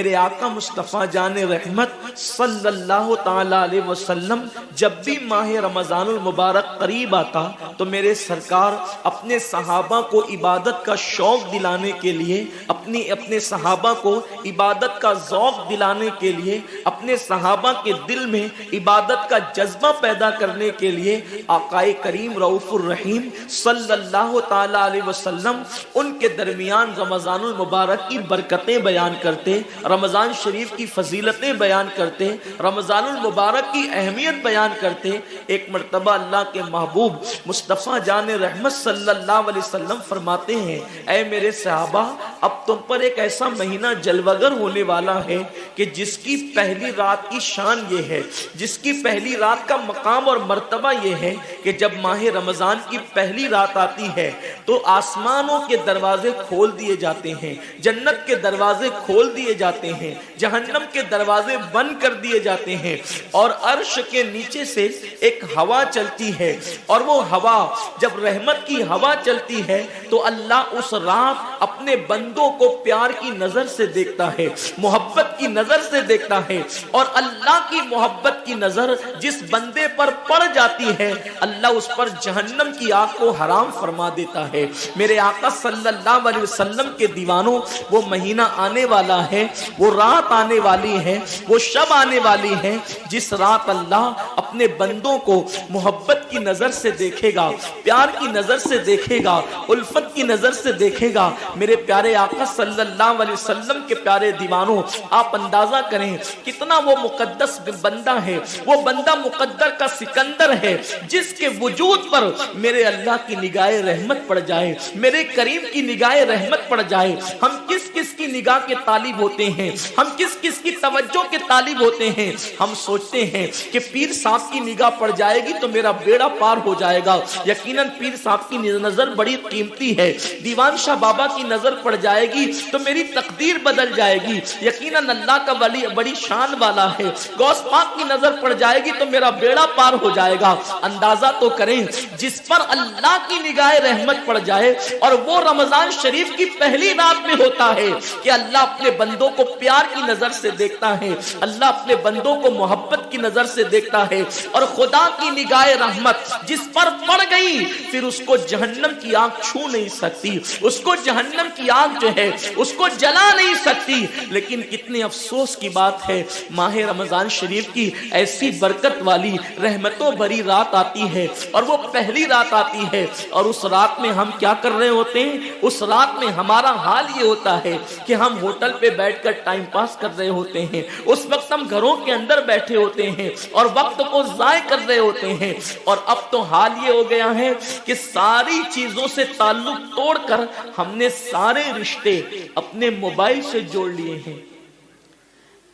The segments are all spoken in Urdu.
میرے آقا مصطفیٰ جان رحمت صلی اللہ تعالی علیہ وسلم جب بھی ماہ رمضان المبارک قریب آتا تو میرے سرکار اپنے صحابہ کو عبادت کا شوق دلانے کے لیے، اپنے صحابہ کو عبادت کا ذوق دلانے کے لیے، اپنے صحابہ کے دل میں عبادت کا جذبہ پیدا کرنے کے لیے آقا کریم رؤوف الرحیم صلی اللہ تعالی علیہ وسلم ان کے درمیان رمضان المبارک کی برکتیں بیان کرتے، رمضان شریف کی فضیلتیں بیان کرتے، رمضان المبارک کی اہمیت بیان کرتے۔ ایک مرتبہ اللہ کے محبوب مصطفیٰ جان رحمت صلی اللہ علیہ وسلم فرماتے ہیں، اے میرے صحابہ، اب تم پر ایک ایسا مہینہ جلوگر ہونے والا ہے کہ جس کی پہلی رات کی شان یہ ہے، جس کی پہلی رات کا مقام اور مرتبہ یہ ہے کہ جب ماہ رمضان کی پہلی رات آتی ہے تو آسمانوں کے دروازے کھول دیے جاتے ہیں، جنت کے دروازے کھول دیے جاتے ہیں، جہنم کے دروازے بند کر دیے جاتے ہیں، اور عرش کے نیچے سے ایک ہوا چلتی ہے، اور وہ ہوا جب رحمت کی ہوا چلتی ہے تو اللہ اس رات اپنے بندوں کو پیار کی نظر سے دیکھتا ہے، محبت کی نظر سے دیکھتا ہے، اور اللہ کی محبت کی نظر جس بندے پر پڑ جاتی ہے اللہ اس پر جہنم کی آگ کو حرام فرما دیتا ہے۔ میرے آقا صلی اللہ علیہ وسلم کے دیوانوں، وہ مہینہ آنے والا ہے، وہ رات آنے والی ہے، وہ شب آنے والی ہے جس رات اللہ اپنے بندوں کو محبت کی نظر سے دیکھے گا، پیار کی نظر سے دیکھے گا، الفت کی نظر سے دیکھے گا۔ میرے پیارے آقا صلی اللہ علیہ وسلم کے پیارے دیوانوں، آپ اندازہ کریں کتنا وہ مقدس بندہ ہے، وہ بندہ مقدر کا سکندر ہے جس کے وجود پر میرے اللہ کی نگاہ رحمت پڑ جائے، میرے کریم کی نگاہ رحمت پڑ جائے۔ ہم کس کس کی نگاہ کے طالب ہوتے ہیں، ہم کس کس کی توجہ کے طالب ہوتے ہیں۔ ہم سوچتے ہیں کہ پیر صاحب کی نگاہ پڑ جائے گی تو میرا بیڑا پار ہو جائے گا، یقیناً پیر صاحب کی نظر بڑی قیمتی ہے۔ دیوان شاہ بابا کی نظر پڑ جائے گی تو میری تقدیر بدل جائے گی، یقیناً اللہ کا ولی بڑی شان والا ہے۔ غوث پاک کی نظر پڑ جائے گی تو میرا بیڑا پار ہو جائے گا۔ اندازہ تو کریں جس پر اللہ کی نگاہ رحمت پڑ جائے، اور وہ رمضان شریف کی پہلی رات میں ہوتا ہے کہ اللہ اپنے بندوں کو پیار کی نظر سے دیکھتا ہے، اللہ اپنے بندوں کو محبت کی نظر سے دیکھتا ہے، اور خدا کی نگاہ رحمت جس پر پڑ گئی پھر اس کو جہنم کی آگ چھو نہیں سکتی، اس کو جہنم کی آگ جو ہے اس کو جلا نہیں سکتی۔ لیکن کتنے افسوس کی بات ہے، ماہ رمضان شریف کی ایسی برکت والی رحمتوں بھری رات آتی ہے، اور وہ پہلی رات آتی ہے، اور اس رات میں ہم کیا کر رہے ہوتے ہیں؟ اس رات میں ہمارا حال یہ ہوتا ہے کہ ہم ہوٹل پہ بیٹھ کر ٹائم پاس کر رہے ہوتے ہیں، اس وقت ہم گھروں کے اندر بیٹھے ہوتے ہیں اور وقت کو ضائع کر رہے ہوتے ہیں۔ اور اب تو حال یہ ہو گیا ہے کہ ساری چیزوں سے تعلق توڑ کر ہم نے سارے رشتے اپنے موبائل سے جوڑ لیے ہیں۔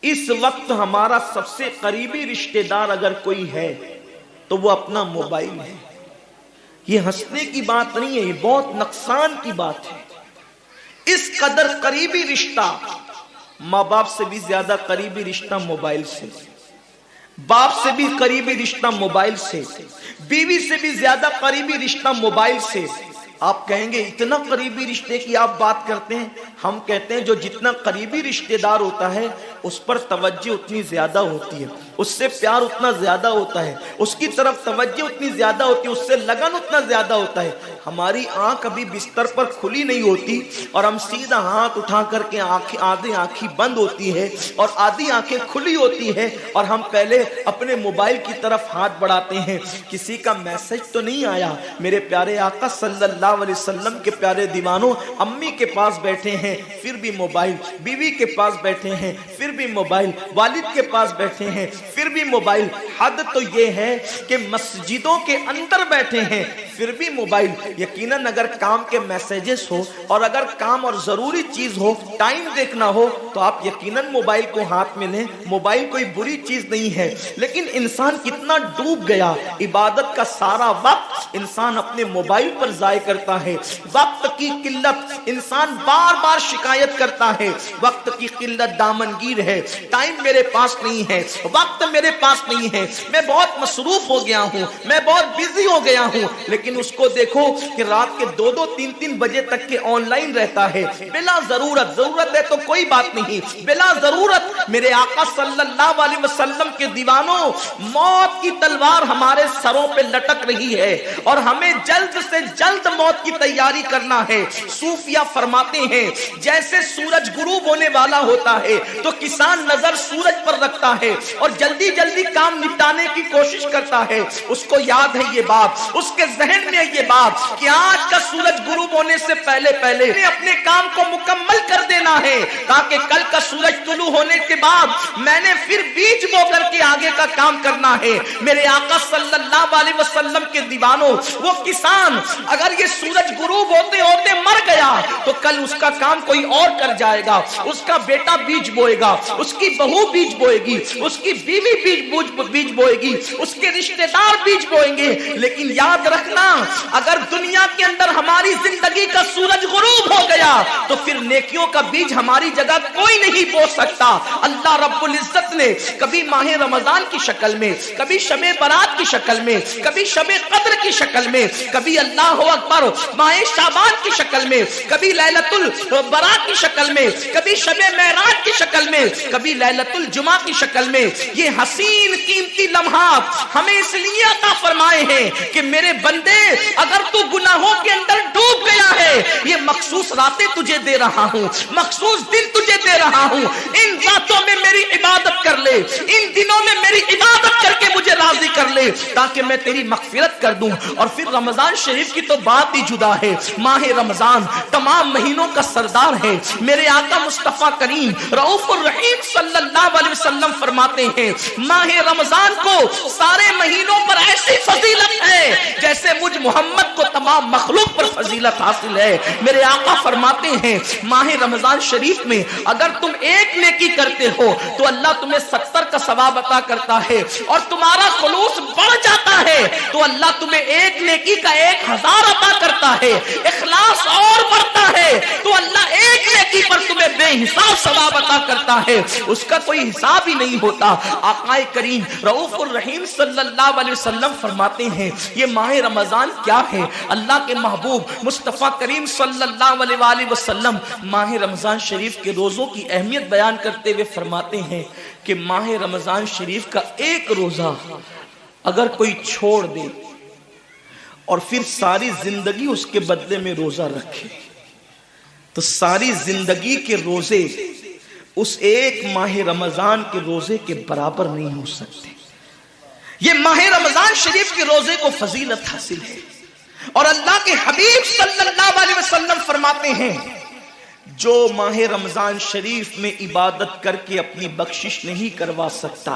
اس وقت ہمارا سب سے قریبی رشتہ دار اگر کوئی ہے تو وہ اپنا موبائل ہے۔ یہ ہنسنے کی بات نہیں ہے، یہ بہت نقصان کی بات ہے۔ اس قدر قریبی رشتہ، ماں باپ سے بھی زیادہ قریبی رشتہ موبائل سے، باپ سے بھی قریبی رشتہ موبائل سے، بیوی سے بھی زیادہ قریبی رشتہ موبائل سے۔ آپ کہیں گے اتنا قریبی رشتے کی آپ بات کرتے ہیں؟ ہم کہتے ہیں جو جتنا قریبی رشتہ دار ہوتا ہے اس پر توجہ اتنی زیادہ ہوتی ہے، اس سے پیار اتنا زیادہ ہوتا ہے، اس کی طرف توجہ اتنی زیادہ ہوتی ہے، اس سے لگن اتنا زیادہ ہوتا ہے۔ ہماری آنکھ ابھی بستر پر کھلی نہیں ہوتی اور ہم سیدھا ہاتھ اٹھا کر کے آدھی آنکھیں بند ہوتی ہے اور آدھی آنکھیں کھلی ہوتی ہے، اور ہم پہلے اپنے موبائل کی طرف ہاتھ بڑھاتے ہیں، کسی کا میسج تو نہیں آیا۔ میرے پیارے آقا صلی اللہ علیہ وسلم کے پیارے دیوانوں، امی کے پاس بیٹھے ہیں پھر بھی موبائل، بیوی کے پاس بیٹھے ہیں پھر بھی موبائل، والد کے پاس بیٹھے ہیں پھر بھی موبائل۔ حد تو یہ ہے کہ مسجدوں کے اندر بیٹھے ہیں پھر بھی موبائل۔ یقیناً اگر کام کے میسیجز ہو اور اگر کام اور ضروری چیز ہو، ٹائم دیکھنا ہو، تو آپ یقیناً موبائل کو ہاتھ میں لیں۔ موبائل کوئی بری چیز نہیں ہے، لیکن انسان کتنا ڈوب گیا، عبادت کا سارا وقت انسان اپنے موبائل پر ضائع کرتا ہے۔ وقت کی قلت، انسان بار بار شکایت کرتا ہے، وقت کی قلت دامنگیر ہے، ٹائم میرے پاس نہیں ہے، وقت میرے پاس نہیں ہے، میں بہت بہت مصروف ہو گیا ہوں، میں بہت بزی ہو گیا ہوں، لیکن اس کو دیکھو کہ رات کے 2-2 3-3 بجے تک کے آن لائن رہتا ہے بلا ضرورت. ضرورت ہے تو کوئی بات نہیں، بلا ضرورت. میرے آقا صلی اللہ علیہ وسلم کے دیوانوں، موت کی تلوار ہمارے سروں پہ لٹک رہی ہے اور ہمیں جلد سے جلد موت کی تیاری کرنا ہے. صوفیہ فرماتے ہیں جیسے سورج غروب ہونے والا ہوتا ہے تو کسان نظر سورج پر رکھتا ہے اور جلدی جلدی کام نپٹانے کی کوشش کرتا ہے. اس کو یاد ہے یہ بات، اس کے ذہن میں یہ بات کہ آج کا سورج غروب ہونے سے پہلے اپنے کام کو مکمل کر دینا ہے تاکہ کل کا سورج طلوع ہونے کے بعد میں نے پھر بیج بو کر کے آگے کا کام کرنا ہے. میرے آقا صلی اللہ علیہ وسلم کے دیوانوں، وہ کسان اگر یہ سورج غروب ہوتے ہوتے مر گیا تو کل اس کا کام کوئی اور کر جائے گا. اس کا بیٹا بیج بوئے گا، اس کی بہو بیج بوئے گی، اس کی بیوی بیج بوئے گی، اس کے رشتہ دار بیج بوئیں گے. لیکن یاد رکھنا، اگر دنیا کے اندر ہماری زندگی کا سورج غروب ہو گیا تو پھر نیکیوں کا بیج ہماری جگہ کوئی نہیں بو سکتا. اللہ رب العزت نے کبھی ماہ رمضان کی شکل میں، کبھی شب برات کی شکل میں، کبھی شب قدر کی شکل میں، کبھی اللہ اکبر ماہ شعبان کی شکل میں، کبھی لیلۃ البرات کی شکل میں، کبھی شب معراج کی شکل میں، کبھی لیلۃ الجمعہ کی شکل میں یہ حسین قیمتی لمحات ہمیں اس لیے عطا فرمائے ہیں کہ میرے بندے اگر تو گناہوں کے اندر ڈوب گیا ہے، یہ مخصوص راتیں تجھے دے رہا ہوں، مخصوص دن تجھے دے رہا ہوں، ان راتوں میں میری عبادت کر لے، ان دنوں میں میری عبادت کر کے مجھے راضی کر لے تاکہ میں تیری مغفرت کر دوں. اور پھر رمضان شریف کی تو بات ہی جدا ہے. ماہ رمضان تمام مہینوں کا سردار ہے. میرے آقا مصطفیٰ کریم رؤوف الرحیم صلی اللہ علیہ وسلم فرماتے ہیں ماہ رمضان کو سارے مہینوں پر ایسی فضیلت ہے جیسے مجھ محمد کو تمام مخلوق پر فضیلت حاصل ہے. میرے آقا فرماتے ہیں ماہ رمضان شریف میں اگر تم ایک نیکی کرتے ہو تو اللہ تمہیں 70 کا ثواب عطا کرتا ہے، اور تمہارا خلوص بڑھ جاتا ہے تو اللہ تمہیں ایک نیکی کا 1000 عطا کرتا ہے. اخلاص اور بڑھتا ہے تو اللہ ایک نیکی پر تمہیں بے حساب ثواب عطا کرتا ہے، اس کا کوئی حساب ہی نہیں ہوتا. آقا کریم رؤوف الرحیم صلی اللہ علیہ وسلم فرماتے ہیں یہ ماہ رمضان کیا ہے؟ اللہ کے محبوب مصطفیٰ کریم صلی اللہ علیہ وآلہ وسلم ماہ رمضان شریف کے روزوں کی اہمیت بیان کرتے ہوئے فرماتے ہیں کہ ماہ رمضان شریف کا ایک روزہ اگر کوئی چھوڑ دے اور پھر ساری زندگی اس کے بدلے میں روزہ رکھے تو ساری زندگی کے روزے اس ایک ماہ رمضان کے روزے کے برابر نہیں ہو سکتے. یہ ماہ رمضان شریف کے روزے کو فضیلت حاصل ہے. اور اللہ کے حبیب صلی اللہ علیہ وسلم فرماتے ہیں جو ماہ رمضان شریف میں عبادت کر کے اپنی بخشش نہیں کروا سکتا،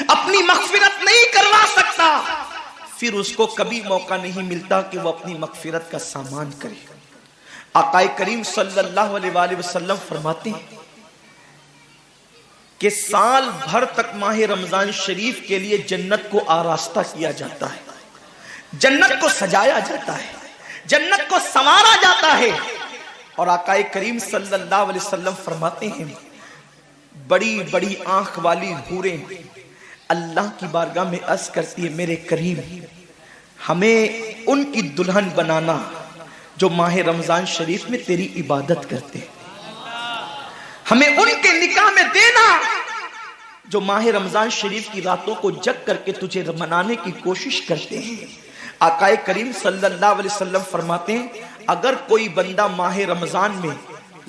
اپنی مغفرت نہیں کروا سکتا، پھر اس کو کبھی موقع نہیں ملتا کہ وہ اپنی مغفرت کا سامان کرے. آقا کریم صلی اللہ علیہ وآلہ وسلم فرماتے ہیں کہ سال بھر تک ماہ رمضان شریف کے لیے جنت کو آراستہ کیا جاتا ہے، جنت کو سجایا جاتا ہے، جنت کو سنوارا جاتا ہے. اور آقا کریم صلی اللہ علیہ وسلم فرماتے ہیں بڑی بڑی آنکھ والی حوریں اللہ کی بارگاہ میں عرض کرتی ہے میرے کریم ہمیں ان کی دلہن بنانا جو ماہ رمضان شریف میں تیری عبادت کرتے ہیں، ہمیں ان کے نکاح میں دینا جو ماہ رمضان شریف کی راتوں کو جگ کر کے تجھے منانے کی کوشش کرتے ہیں. آقا کریم صلی اللہ علیہ وسلم فرماتے ہیں اگر کوئی بندہ ماہ رمضان میں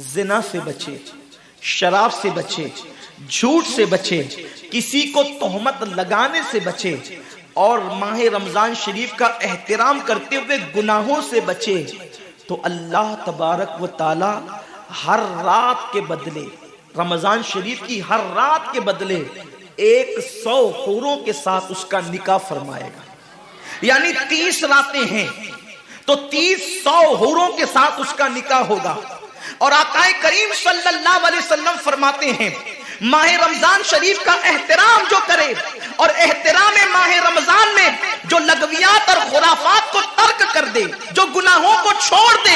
زنا سے بچے، شراب سے بچے، جھوٹ سے بچے، کسی کو تہمت لگانے سے بچے اور ماہ رمضان شریف کا احترام کرتے ہوئے گناہوں سے بچے تو اللہ تبارک و تعالی ہر رات کے بدلے، رمضان شریف کی ہر رات کے بدلے 100 حوروں کے ساتھ اس کا نکاح فرمائے گا. یعنی 30 راتیں ہیں تو 100 حوروں کے ساتھ اس کا نکاح ہوگا. اور آقا کریم صلی اللہ علیہ وسلم فرماتے ہیں ماہ رمضان شریف کا احترام جو کرے اور احترام ماہ رمضان میں جو لغویات اور خرافات کو ترک کر دے، جو گناہوں کو چھوڑ دے،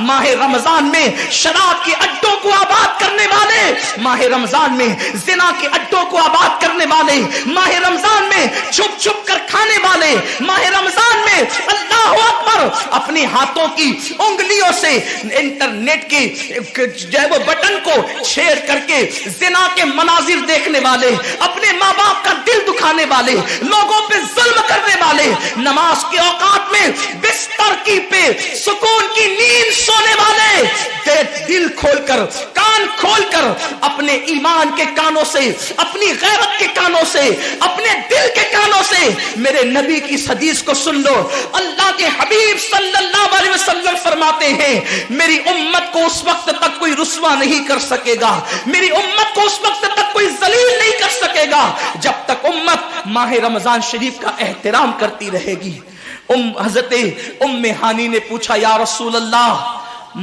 ماہ رمضان میں شراب کے اڈوں کو آباد کرنے والے، ماہ رمضان میں زنا کے اڈوں کو آباد کرنے والے، ماہ رمضان میں چھپ چھپ کر کھانے والے، ماہ رمضان میں اللہ اکبر اپنے ہاتھوں کی انگلیوں سے انٹرنیٹ کے جو ہے وہ بٹن کو چھیڑ کر کے زنا کے مناظر دیکھنے والے، اپنے ماں باپ کا دل دکھانے والے، لوگوں پہ ظلم کرنے والے، نماز کے اوقات میں بستر کی پہ سکون کی نیند سونے والے، دل کھول کر کان کھول کر اپنے ایمان کے کانوں سے، اپنی غیرت کے کانوں سے، اپنے دل کے کانوں سے میرے نبی کی حدیث کو سن لو۔ اللہ کے حبیب صلی اللہ علیہ وسلم فرماتے ہیں میری امت کو اس وقت تک کوئی رسوا نہیں کر سکے گا، میری امت کو اس وقت تک کوئی ذلیل نہیں کر سکے گا جب تک امت ماہ رمضان شریف کا احترام کرتی رہے گی۔ حضرت ام ہانی نے پوچھا یا رسول اللہ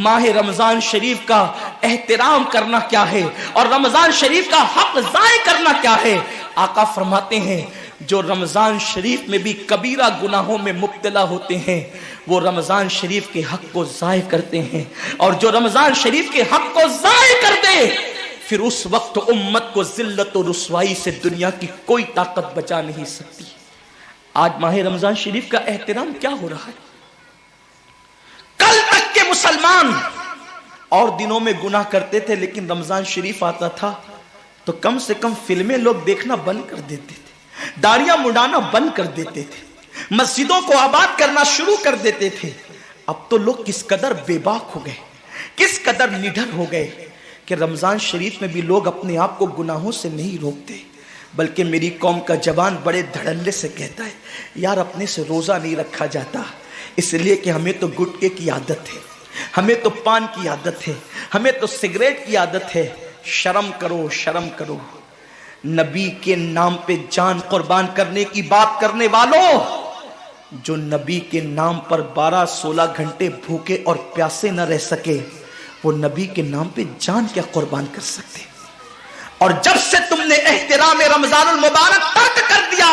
ماہ رمضان شریف کا احترام کرنا کیا ہے اور رمضان شریف کا حق ضائع کرنا کیا ہے؟ آقا فرماتے ہیں جو رمضان شریف میں بھی کبیرہ گناہوں میں مبتلا ہوتے ہیں وہ رمضان شریف کے حق کو ضائع کرتے ہیں، اور جو رمضان شریف کے حق کو ضائع کر دے پھر اس وقت امت کو ذلت و رسوائی سے دنیا کی کوئی طاقت بچا نہیں سکتی۔ آج ماہ رمضان شریف کا احترام کیا ہو رہا ہے؟ کل تک کے مسلمان اور دنوں میں گناہ کرتے تھے، لیکن رمضان شریف آتا تھا تو کم سے کم فلمیں لوگ دیکھنا بند کر دیتے تھے، داڑیاں مڈانا بند کر دیتے تھے، مسجدوں کو آباد کرنا شروع کر دیتے تھے۔ اب تو لوگ کس قدر بے باک ہو گئے، کس قدر نڈر ہو گئے کہ رمضان شریف میں بھی لوگ اپنے آپ کو گناہوں سے نہیں روکتے، بلکہ میری قوم کا جوان بڑے دھڑلے سے کہتا ہے یار اپنے سے روزہ نہیں رکھا جاتا، اس لیے کہ ہمیں تو گٹکے کی عادت ہے، ہمیں تو پان کی عادت ہے، ہمیں تو سگریٹ کی عادت ہے۔ شرم کرو، شرم کرو، نبی کے نام پہ جان قربان کرنے کی بات کرنے والوں، جو نبی کے نام پر 12-16 گھنٹے بھوکے اور پیاسے نہ رہ سکے وہ نبی کے نام پہ جان کیا قربان کر سکتے؟ اور جب سے تم نے احترام رمضان المبارک ترک کر دیا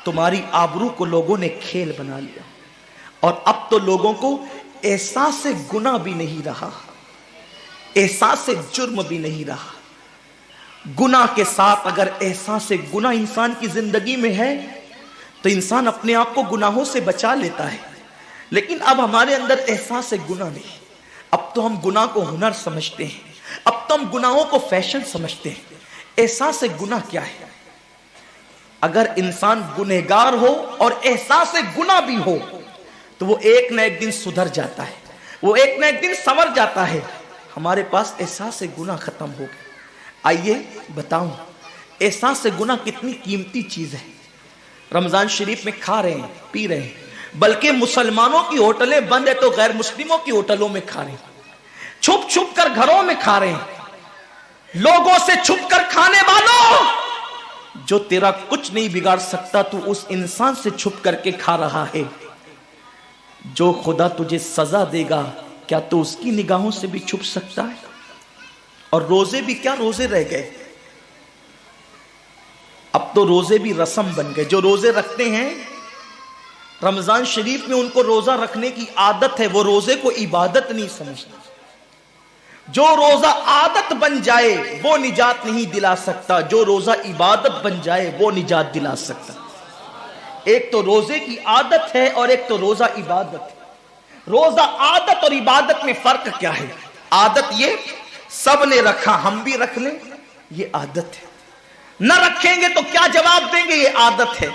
تمہاری آبرو کو لوگوں نے کھیل بنا لیا، اور اب تو لوگوں کو احساس گناہ بھی نہیں رہا، احساس جرم بھی نہیں رہا۔ گناہ کے ساتھ اگر احساس گناہ انسان کی زندگی میں ہے تو انسان اپنے آپ کو گناہوں سے بچا لیتا ہے، لیکن اب ہمارے اندر احساس گناہ نہیں، اب تو ہم گناہ کو ہنر سمجھتے ہیں، اب تو ہم گناہوں کو فیشن سمجھتے ہیں۔ احساس گناہ کیا ہے؟ اگر انسان گنہگار ہو اور احساس گناہ بھی ہو تو وہ ایک نہ ایک دن سدھر جاتا ہے، وہ ایک نہ ایک دن سنور جاتا ہے۔ ہمارے پاس احساس گناہ ختم ہو گیا۔ آئیے بتاؤں احساس گناہ کتنی قیمتی چیز ہے۔ رمضان شریف میں کھا رہے ہیں، پی رہے ہیں، بلکہ مسلمانوں کی ہوٹلیں بند ہے تو غیر مسلموں کی ہوٹلوں میں کھا رہے ہیں، چھپ چھپ کر گھروں میں کھا رہے ہیں۔ لوگوں سے چھپ کر کھانے والوں، جو تیرا کچھ نہیں بگاڑ سکتا تو اس انسان سے چھپ کر کے کھا رہا ہے۔ جو خدا تجھے سزا دے گا کیا تو اس کی نگاہوں سے بھی چھپ سکتا ہے؟ اور روزے بھی کیا روزے رہ گئے، اب تو روزے بھی رسم بن گئے۔ جو روزے رکھتے ہیں رمضان شریف میں ان کو روزہ رکھنے کی عادت ہے، وہ روزے کو عبادت نہیں سمجھتے۔ جو روزہ عادت بن جائے وہ نجات نہیں دلا سکتا، جو روزہ عبادت بن جائے وہ نجات دلا سکتا۔ ایک تو روزے کی عادت ہے اور ایک تو روزہ عبادت ہے۔ روزہ عادت اور عبادت میں فرق کیا ہے؟ عادت یہ سب نے رکھا ہم بھی رکھ لیں، یہ عادت ہے۔ نہ رکھیں گے تو کیا جواب دیں گے، یہ عادت ہے۔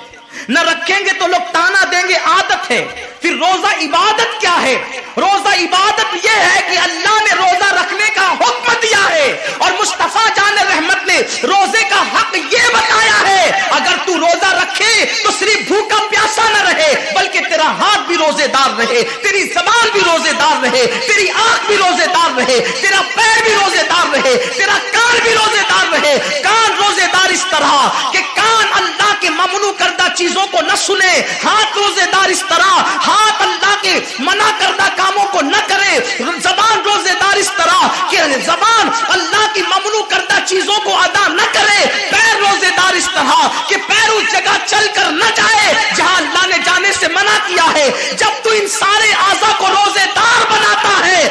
نہ رکھیں گے تو لوگ تانا دیں گے، عادت ہے۔ پھر روزہ عبادت کیا ہے؟ روزہ عبادت یہ ہے کہ اللہ نے روزہ رکھنے کا حکم دیا ہے اور مصطفیٰ جان رحمت نے روزے کا حق یہ بتایا ہے اگر تو روزہ رکھے تو صرف بھوکا پیاسا نہ رہے بلکہ تیرا ہاتھ بھی روزے دار رہے، تیری زبان بھی روزے دار رہے، تیری آنکھ بھی روزے دار رہے، تیرا پیر بھی روزے دار رہے، تیرا کان بھی روزے دار رہے۔ کان روزے دار اس طرح کہ کان اللہ کے ممنوع کردہ چیزوں کو نہ سنے، ہاتھ روزے دار اس طرح ہاتھ اللہ کے منع کردہ کاموں کو نہ کرے، زبان روزے دار اس طرح کہ زبان اللہ کی ممنوع کردہ چیزوں کو ادا نہ کرے، پیر روزے دار اس طرح کہ پیر اس جگہ چل کر نہ جائے جہاں اللہ نے جانے سے منع کیا ہے۔ جب تو ان سارے اعضاء کو روزے دار بناتا ہے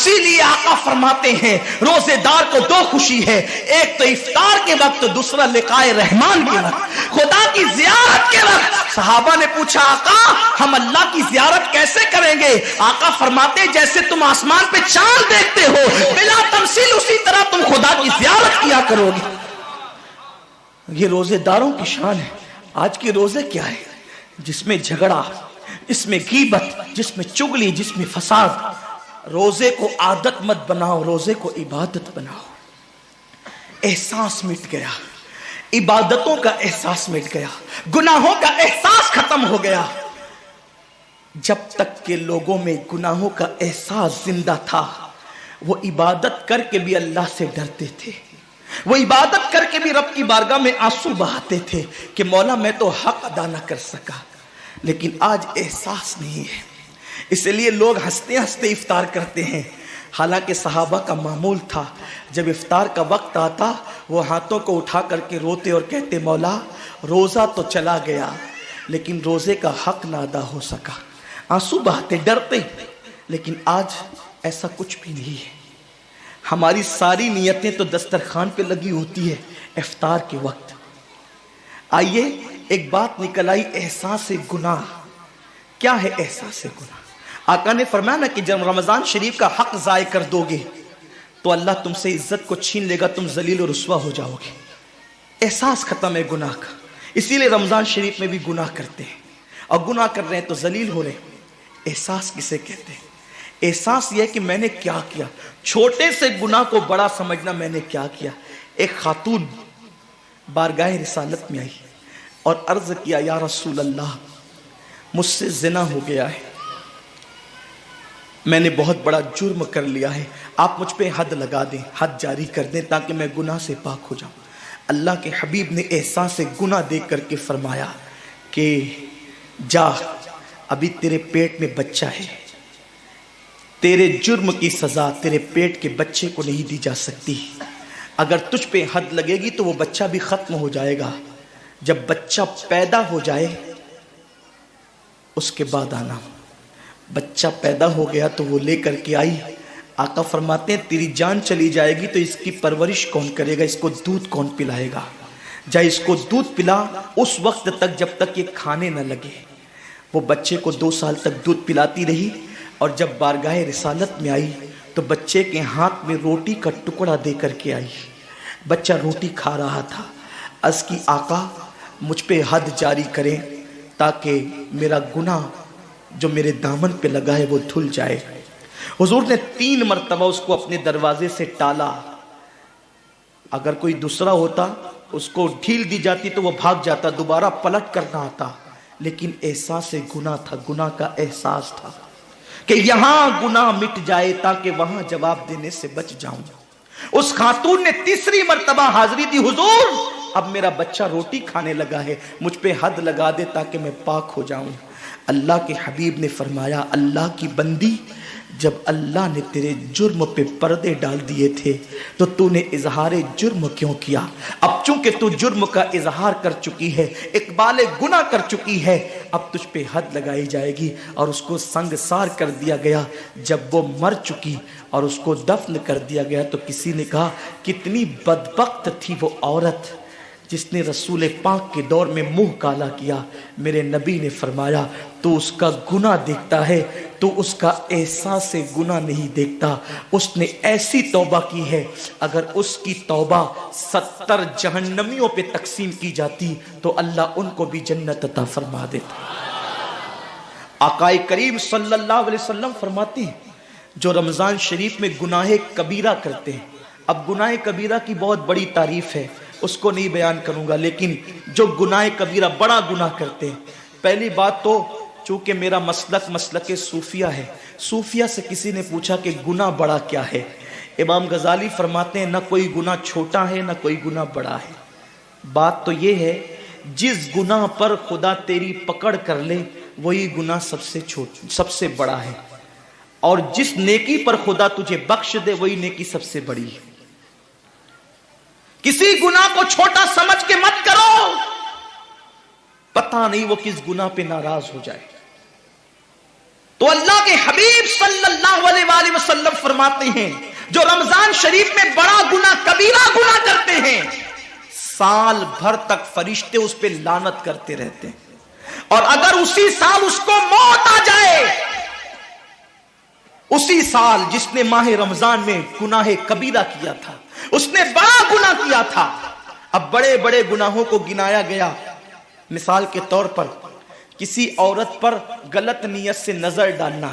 اسی لیے آقا فرماتے ہیں روزے دار کو دو خوشی ہے، ایک تو افطار کے وقت، دوسرا لقائے رحمان کے وقت، خدا کی زیارت کے وقت۔ صحابہ نے پوچھا آقا ہم اللہ کی زیارت کیسے کریں گے؟ آقا فرماتے جیسے تم آسمان پہ چاند دیکھتے ہو بلا تمثیل، اسی طرح تم خدا کی زیارت کیا کرو گے۔ یہ روزے داروں کی شان ہے۔ آج کے روزے کیا ہے؟ جس میں جھگڑا، جس میں غیبت، جس میں چگلی، جس میں فساد۔ روزے کو عادت مت بناؤ، روزے کو عبادت بناؤ۔ احساس مٹ گیا، عبادتوں کا احساس مٹ گیا، گناہوں کا احساس ختم ہو گیا۔ جب تک کہ لوگوں میں گناہوں کا احساس زندہ تھا وہ عبادت کر کے بھی اللہ سے ڈرتے تھے، وہ عبادت کر کے بھی رب کی بارگاہ میں آنسو بہاتے تھے کہ مولا میں تو حق ادا نہ کر سکا۔ لیکن آج احساس نہیں ہے، اس لیے لوگ ہنستے ہنستے افطار کرتے ہیں۔ حالانکہ صحابہ کا معمول تھا جب افطار کا وقت آتا وہ ہاتھوں کو اٹھا کر کے روتے اور کہتے مولا روزہ تو چلا گیا لیکن روزے کا حق نہ ادا ہو سکا، آنسو بہاتے ڈرتے۔ لیکن آج ایسا کچھ بھی نہیں ہے، ہماری ساری نیتیں تو دسترخوان پہ لگی ہوتی ہے افطار کے وقت۔ آئیے ایک بات نکل آئی، احساس گناہ۔ کیا ہے احساس گناہ؟ آقا نے فرمایا نا کہ جب رمضان شریف کا حق ضائع کر دو گے تو اللہ تم سے عزت کو چھین لے گا، تم ذلیل و رسوا ہو جاؤ گے۔ احساس ختم ہے گناہ کا، اسی لیے رمضان شریف میں بھی گناہ کرتے ہیں، اور گناہ کر رہے ہیں تو ذلیل ہو رہے ہیں۔ احساس کسے کہتے ہیں؟ احساس یہ ہے کہ میں نے کیا کیا، چھوٹے سے گناہ کو بڑا سمجھنا میں نے کیا کیا۔ ایک خاتون بارگاہ رسالت میں آئی اور عرض کیا یا رسول اللہ مجھ سے زنا ہو گیا ہے، میں نے بہت بڑا جرم کر لیا ہے، آپ مجھ پہ حد لگا دیں، حد جاری کر دیں تاکہ میں گناہ سے پاک ہو جاؤں۔ اللہ کے حبیب نے احساس گناہ دیکھ کر کے فرمایا کہ جا، ابھی تیرے پیٹ میں بچہ ہے، تیرے جرم کی سزا تیرے پیٹ کے بچے کو نہیں دی جا سکتی، اگر تجھ پہ حد لگے گی تو وہ بچہ بھی ختم ہو جائے گا، جب بچہ پیدا ہو جائے اس کے بعد آنا۔ بچہ پیدا ہو گیا تو وہ لے کر کے آئی۔ آقا فرماتے ہیں تیری جان چلی جائے گی تو اس کی پرورش کون کرے گا، اس کو دودھ کون پلائے گا؟ جا اس کو دودھ پلا اس وقت تک جب تک یہ کھانے نہ لگے۔ وہ بچے کو 2 سال تک دودھ پلاتی رہی، اور جب بارگاہ رسالت میں آئی تو بچے کے ہاتھ میں روٹی کا ٹکڑا دے کر کے آئی۔ بچہ روٹی کھا رہا تھا، عرض کی آقا مجھ پہ حد جاری کریں تاکہ میرا گناہ جو میرے دامن پہ لگا ہے وہ دھل جائے۔ حضور نے 3 مرتبہ اس کو اپنے دروازے سے ٹالا، اگر کوئی دوسرا ہوتا اس کو ڈھیل دی جاتی تو وہ بھاگ جاتا، دوبارہ پلٹ کرنا آتا، لیکن احساس گناہ تھا، گناہ کا احساس تھا کہ یہاں گناہ مٹ جائے تاکہ وہاں جواب دینے سے بچ جاؤں۔ اس خاتون نے 3 مرتبہ حاضری دی، حضور اب میرا بچہ روٹی کھانے لگا ہے، مجھ پہ حد لگا دے تاکہ میں پاک ہو جاؤں۔ اللہ کے حبیب نے فرمایا اللہ کی بندی، جب اللہ نے تیرے جرم پہ پردے ڈال دیے تھے تو تو نے اظہار جرم کیوں کیا؟ اب چونکہ تو جرم کا اظہار کر چکی ہے، اقبال گناہ کر چکی ہے، اب تجھ پہ حد لگائی جائے گی۔ اور اس کو سنگسار کر دیا گیا۔ جب وہ مر چکی اور اس کو دفن کر دیا گیا تو کسی نے کہا کتنی بدبخت تھی وہ عورت جس نے رسول پاک کے دور میں منہ کالا کیا۔ میرے نبی نے فرمایا تو اس کا گناہ دیکھتا ہے، تو اس کا احساس گناہ نہیں دیکھتا۔ اس نے ایسی توبہ کی ہے، اگر اس کی توبہ 70 جہنمیوں پہ تقسیم کی جاتی تو اللہ ان کو بھی جنت عطا فرما دیتا۔ آقا کریم صلی اللہ علیہ وسلم فرماتے ہیں جو رمضان شریف میں گناہ کبیرہ کرتے ہیں، اب گناہ کبیرہ کی بہت بڑی تعریف ہے، اس کو نہیں بیان کروں گا، لیکن جو گناہ کبیرہ بڑا گناہ کرتے ہیں، پہلی بات تو چونکہ میرا مسلک صوفیہ ہے، صوفیہ سے کسی نے پوچھا کہ گناہ بڑا کیا ہے؟ امام غزالی فرماتے ہیں نہ کوئی گناہ چھوٹا ہے نہ کوئی گناہ بڑا ہے، بات تو یہ ہے جس گناہ پر خدا تیری پکڑ کر لے وہی گناہ سب سے بڑا ہے، اور جس نیکی پر خدا تجھے بخش دے وہی نیکی سب سے بڑی ہے۔ کسی گناہ کو چھوٹا سمجھ کے مت کرو، پتہ نہیں وہ کس گناہ پہ ناراض ہو جائے۔ تو اللہ کے حبیب صلی اللہ علیہ وآلہ وسلم فرماتے ہیں جو رمضان شریف میں بڑا گناہ کبیرہ گناہ کرتے ہیں سال بھر تک فرشتے اس پہ لعنت کرتے رہتے ہیں، اور اگر اسی سال اس کو موت آ جائے، اسی سال جس نے ماہ رمضان میں گناہ کبیرہ کیا تھا، اس نے بڑا گناہ کیا تھا، اب بڑے بڑے گناہوں کو گنایا گیا، مثال کے طور پر کسی عورت پر غلط نیت سے نظر ڈالنا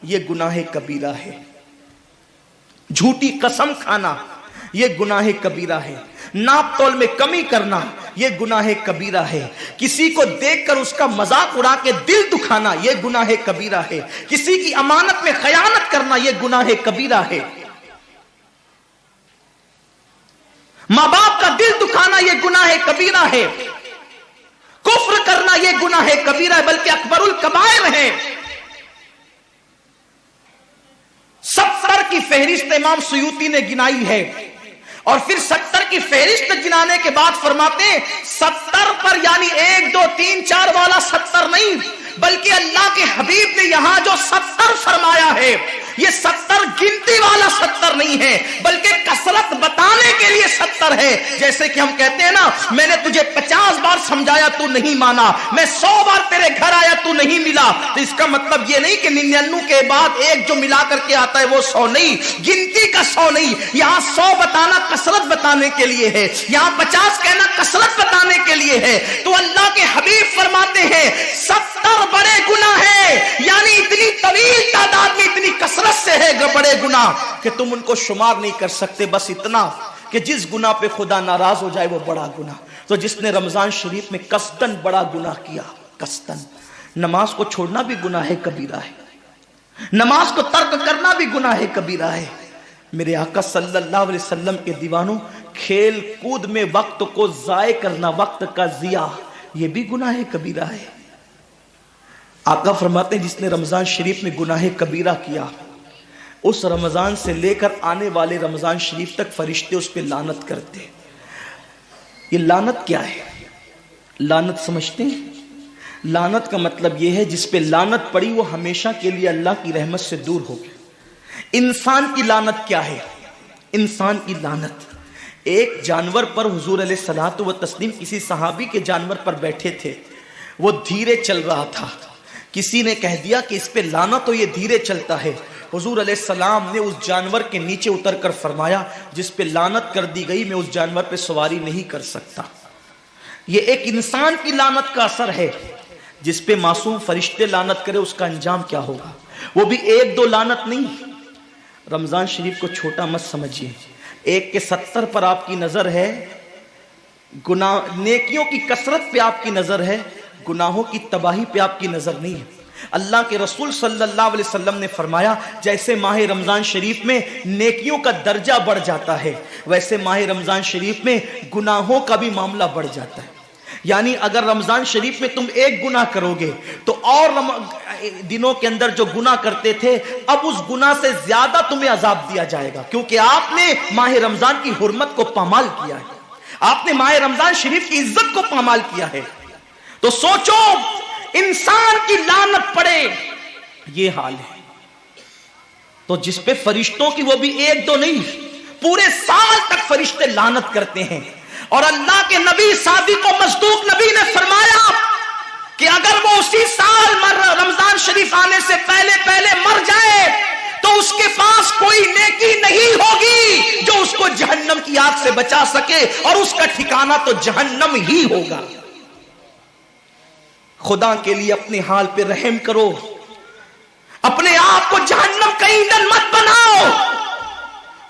یہ گناہ کبیرہ ہے، جھوٹی قسم کھانا یہ گناہ کبیرہ ہے، ناپ تول میں کمی کرنا یہ گناہ کبیرہ ہے، کسی کو دیکھ کر اس کا مذاق اڑا کے دل دکھانا یہ گناہ کبیرہ ہے، کسی کی امانت میں خیانت کرنا یہ گناہ کبیرہ ہے، ماں باپ کا دل دکھانا یہ گناہ کبیرہ ہے، کفر کرنا یہ گناہ کبیرہ ہے، بلکہ اکبر الکبائر ہے۔ 70 کی فہرست امام سیوطی نے گنائی ہے، اور پھر 70 کی فہرست گنانے کے بعد فرماتے ہیں 70 پر یعنی 1 2 3 4 والا 70 نہیں، بلکہ اللہ کے حبیب نے یہاں جو 70 فرمایا ہے یہ 70 گنتی والا 70 نہیں ہے، بلکہ کثرت بتانے کے لیے 70 ہے۔ جیسے کہ ہم کہتے ہیں نا میں نے تجھے 50 بار سمجھایا تو نہیں مانا، میں 100 بار تیرے گھر آیا تو نہیں ملا، تو اس کا مطلب یہ نہیں کہ 99 کے بعد ایک جو ملا کر کے آتا ہے وہ 100 نہیں، گنتی کا 100 نہیں، یہاں 100 بتانا کثرت بتانے کے لیے ہے، یہاں 50 کہنا کثرت بتانے کے لیے ہے۔ تو اللہ کے حبیب فرماتے ہیں 70 بڑے گناہ ہیں، یعنی اتنی طویل تعداد میں اتنی کثرت سے ہے بڑے گناہ کہ تم ان کو شمار نہیں کر سکتے، بس اتنا کہ جس گناہ پہ خدا ناراض ہو جائے وہ بڑا گناہ۔ تو جس نے رمضان شریف میں قصدن بڑا گناہ کیا، قصدن، نماز کو چھوڑنا بھی گناہ کبیرہ ہے، نماز کو ترک کرنا بھی گناہ کبیرہ ہے۔ میرے آقا صلی اللہ علیہ وسلم کے دیوانوں، کھیل کود میں وقت کو ضائع کرنا، وقت کا ضیاع، یہ بھی گناہ کبیرہ ہے۔ آقا فرماتے ہیں جس نے رمضان شریف میں گناہ کبیرہ کیا، اس رمضان سے لے کر آنے والے رمضان شریف تک فرشتے اس پہ لعنت کرتے۔ یہ لعنت کیا ہے؟ لعنت سمجھتے ہیں؟ لعنت کا مطلب یہ ہے جس پہ لعنت پڑی وہ ہمیشہ کے لیے اللہ کی رحمت سے دور ہو گیا۔ انسان کی لعنت کیا ہے؟ انسان کی لعنت ایک جانور پر حضور علیہ الصلوۃ والتسلیم کسی صحابی کے جانور پر بیٹھے تھے، وہ دھیرے چل رہا تھا، کسی نے کہہ دیا کہ اس پہ لعنت تو یہ دھیرے چلتا ہے، حضور علیہ السلام نے اس جانور کے نیچے اتر کر فرمایا جس پہ لعنت کر دی گئی میں اس جانور پہ سواری نہیں کر سکتا۔ یہ ایک انسان کی لعنت کا اثر ہے، جس پہ معصوم فرشتے لعنت کرے اس کا انجام کیا ہوگا، وہ بھی 1 2 لعنت نہیں۔ رمضان شریف کو چھوٹا مت سمجھیے، 1 کے 70 پر آپ کی نظر ہے، گناہ نیکیوں کی کثرت پہ آپ کی نظر ہے، گناہوں کی تباہی پہ آپ کی نظر نہیں ہے۔ اللہ کے رسول صلی اللہ علیہ وسلم نے فرمایا جیسے ماہ رمضان شریف میں نیکیوں کا درجہ بڑھ جاتا ہے، ویسے ماہ رمضان شریف میں گناہوں کا بھی معاملہ بڑھ جاتا ہے۔ یعنی اگر رمضان شریف میں تم 1 گناہ کرو گے تو اور دنوں کے اندر جو گناہ کرتے تھے اب اس گناہ سے زیادہ تمہیں عذاب دیا جائے گا، کیونکہ آپ نے ماہ رمضان کی حرمت کو پامال کیا ہے، آپ نے ماہ رمضان شریف کی عزت کو پامال کیا ہے۔ تو سوچو انسان کی لعنت پڑے، یہ حال ہے۔ تو جس پہ فرشتوں کی وہ بھی 1 2 نہیں، پورے سال تک فرشتے لعنت کرتے ہیں۔ اور اللہ کے نبی صادق و مصدوق نبی نے فرمایا کہ اگر وہ اسی سال رمضان شریف آنے سے پہلے مر جائے تو اس کے پاس کوئی نیکی نہیں ہوگی جو اس کو جہنم کی آگ سے بچا سکے، اور اس کا ٹھکانہ تو جہنم ہی ہوگا۔ خدا کے لیے اپنے حال پہ رحم کرو، اپنے آپ کو جہنم کا ایندھن مت بناؤ۔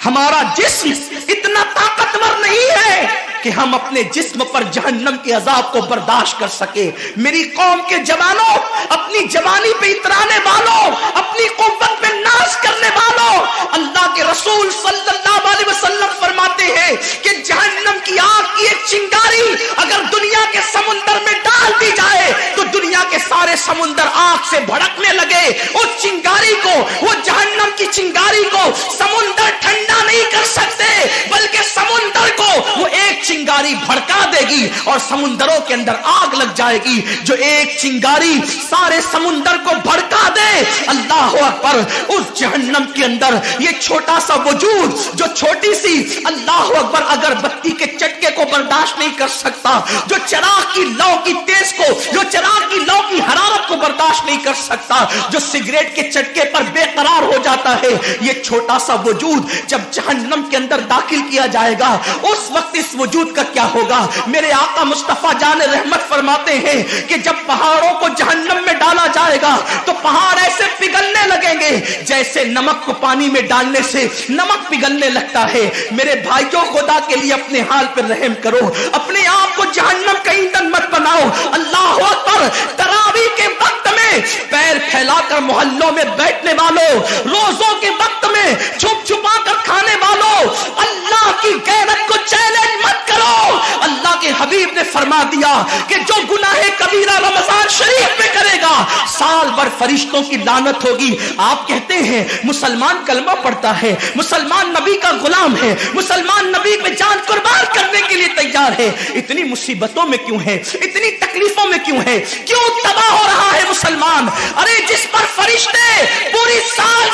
ہمارا جسم اتنا طاقتور نہیں ہے کہ ہم اپنے جسم پر جہنم کے عذاب کو برداشت کر سکے۔ میری قوم کے جوانوں، اپنی جوانی پہ اترانے والوں، اپنی قوت پہ ناز کرنے والوں، اللہ کے رسول صلی اللہ علیہ وسلم فرماتے ہیں کہ جہنم کی آگ کی ایک چنگاری اگر دنیا کے سمندر میں ڈال دی جائے تو دنیا کے سارے سمندر آگ سے بھڑکنے لگے۔ اس چنگاری کو، وہ جہنم کی چنگاری کو سمندر ٹھنڈا نہیں کر سکتے، بلکہ سمندر کو وہ ایک چنگاری بھڑکا دے گی گی اور سمندروں کے اندر آگ لگ جائے گی جو ایک چنگاری سارے سمندر کو بھڑکا دے. اللہ اکبر. اس جہنم کے اندر یہ چھوٹا سا وجود جو چھوٹی سی اللہ اکبر اگر بتی کے چٹکے کو برداشت نہیں کر سکتا, جو چراغ کی لو کی تیز کو, جو چراغ کی لو کی حرارت کو برداشت نہیں کر سکتا, جو سگریٹ کے چٹکے پر بے قرار ہو جاتا ہے, یہ چھوٹا سا وجود جب جہنم کے اندر داخل کیا جائے گا اس وقت اس وجود کا کیا ہوگا؟ میرے آقا مصطفیٰ جان رحمت فرماتے ہیں کہ جب پہاڑوں کو جہنم میں ڈالا جائے گا تو پہاڑ ایسے پگھلنے لگیں گے جیسے نمک کو پانی میں ڈالنے سے نمک پگھلنے لگتا ہے. میرے بھائیوں, خدا کے لیے اپنے حال پر رحم کرو, اپنے آپ کو جہنم کا ایندھن مت بناؤ. اللہ اکبر. تراویح کے وقت میں پیر پھیلا کر محلوں میں بیٹھنے والوں, روزوں کے وقت میں چھپ چھپا کر کھانے والوں, اللہ کی غیرت کو چیلنج مت کرو. اللہ کے حبیب نے فرما دیا کہ جو گناہ کبیرہ رمضان شریف میں کرے گا سال بھر فرشتوں کی لعنت ہوگی. آپ کہتے ہیں مسلمان کلمہ پڑھتا ہے, مسلمان نبی کا غلام ہے, مسلمان نبی پہ جان قربان کرنے کے لیے تیار ہے, اتنی مصیبتوں میں کیوں ہے, اتنی تکلیفوں میں کیوں ہے, کیوں تباہ ہو رہا ہے مسلمان؟ ارے جس پر فرشتے پوری سال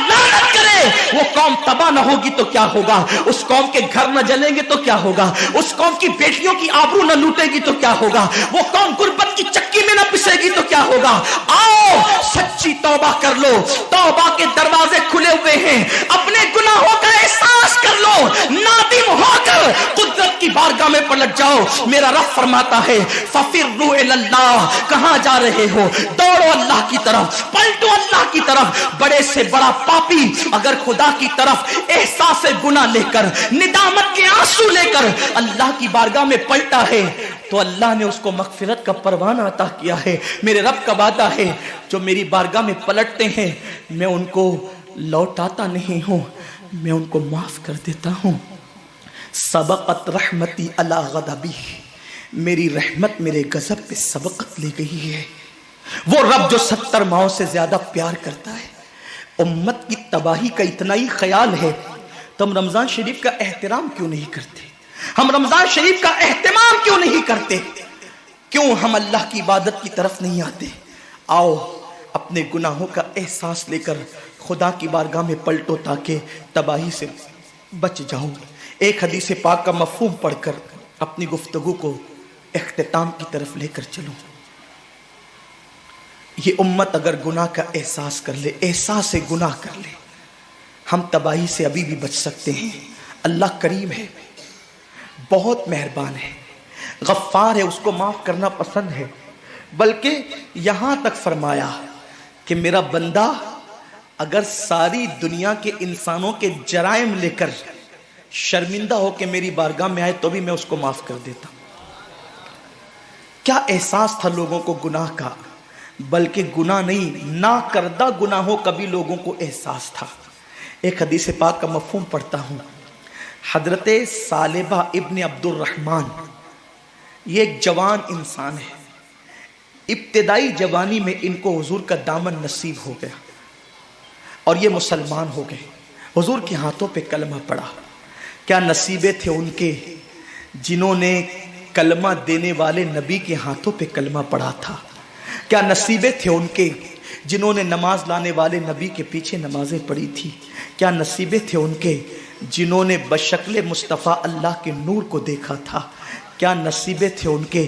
لعنت کرے وہ قوم تباہ نہ ہوگی تو کیا ہوگا؟ اس قوم کے گھر نہ جلیں گے تو کیا ہوگا؟ اس قوم کی بیٹیوں کی آبرو نہ لوٹے گی تو کیا ہوگا؟ وہ قوم غربت کی چکی میں نہ پسے گی تو کیا ہوگا؟ آؤ سچی توبہ کر لو, توبہ کے دروازے کھلے ہوئے ہیں, اپنے گناہوں کا احساس کر لو, نادم ہو کر قدرت کی بارگاہ میں پلٹ جاؤ. میرا رب فرماتا ہے فَفِرُّوا إِلَى اللَّهِ. کہاں جا رہے ہو؟ دوڑو اللہ کی طرف, پلٹو اللہ کی طرف. بڑے سے بڑا پاپی اگر خدا کی طرف احساس گناہ لے کر, ندامت کے آنسو لے کر اللہ کی بارگاہ میں پلٹا ہے تو اللہ نے اس کو مغفرت کا پروانہ عطا کیا ہے. میرے رب کا وعدہ ہے جو میری بارگاہ میں پلٹتے ہیں میں ان کو لوٹاتا نہیں ہوں, میں ان کو معاف کر دیتا ہوں. سبقت رحمتی علی غضبی. میری رحمت میرے غضب پہ سبقت لے گئی ہے. وہ رب جو 70 ماؤں سے زیادہ پیار کرتا ہے, امت کی تباہی کا اتنا ہی خیال ہے تو ہم رمضان شریف کا احترام کیوں نہیں کرتے؟ ہم رمضان شریف کا اہتمام کیوں نہیں کرتے؟ کیوں ہم اللہ کی عبادت کی طرف نہیں آتے؟ آؤ اپنے گناہوں کا احساس لے کر خدا کی بارگاہ میں پلٹو تاکہ تباہی سے بچ جاؤ. ایک حدیث پاک کا مفہوم پڑھ کر اپنی گفتگو کو اختتام کی طرف لے کر چلو. یہ امت اگر گناہ کا احساس کر لے, احساس سے گناہ کر لے, ہم تباہی سے ابھی بھی بچ سکتے ہیں. اللہ کریم ہے, بہت مہربان ہے, غفار ہے, اس کو معاف کرنا پسند ہے. بلکہ یہاں تک فرمایا کہ میرا بندہ اگر ساری دنیا کے انسانوں کے جرائم لے کر شرمندہ ہو کے میری بارگاہ میں آئے تو بھی میں اس کو معاف کر دیتا. کیا احساس تھا لوگوں کو گناہ کا, بلکہ گناہ نہیں نہ کردہ گناہوں کا بھی لوگوں کو احساس تھا. ایک حدیث پاک کا مفہوم پڑھتا ہوں. حضرت ثعلبہ ابن عبد الرحمن, یہ ایک جوان انسان ہے. ابتدائی جوانی میں ان کو حضور کا دامن نصیب ہو گیا اور یہ مسلمان ہو گئے. حضور کے ہاتھوں پہ کلمہ پڑا. کیا نصیبے تھے ان کے جنہوں نے کلمہ دینے والے نبی کے ہاتھوں پہ کلمہ پڑا تھا. کیا نصیبے تھے ان کے جنہوں نے نماز لانے والے نبی کے پیچھے نمازیں پڑھی تھی. کیا نصیبے تھے ان کے جنہوں نے بشکل مصطفیٰ اللہ کے نور کو دیکھا تھا. کیا نصیبے تھے ان کے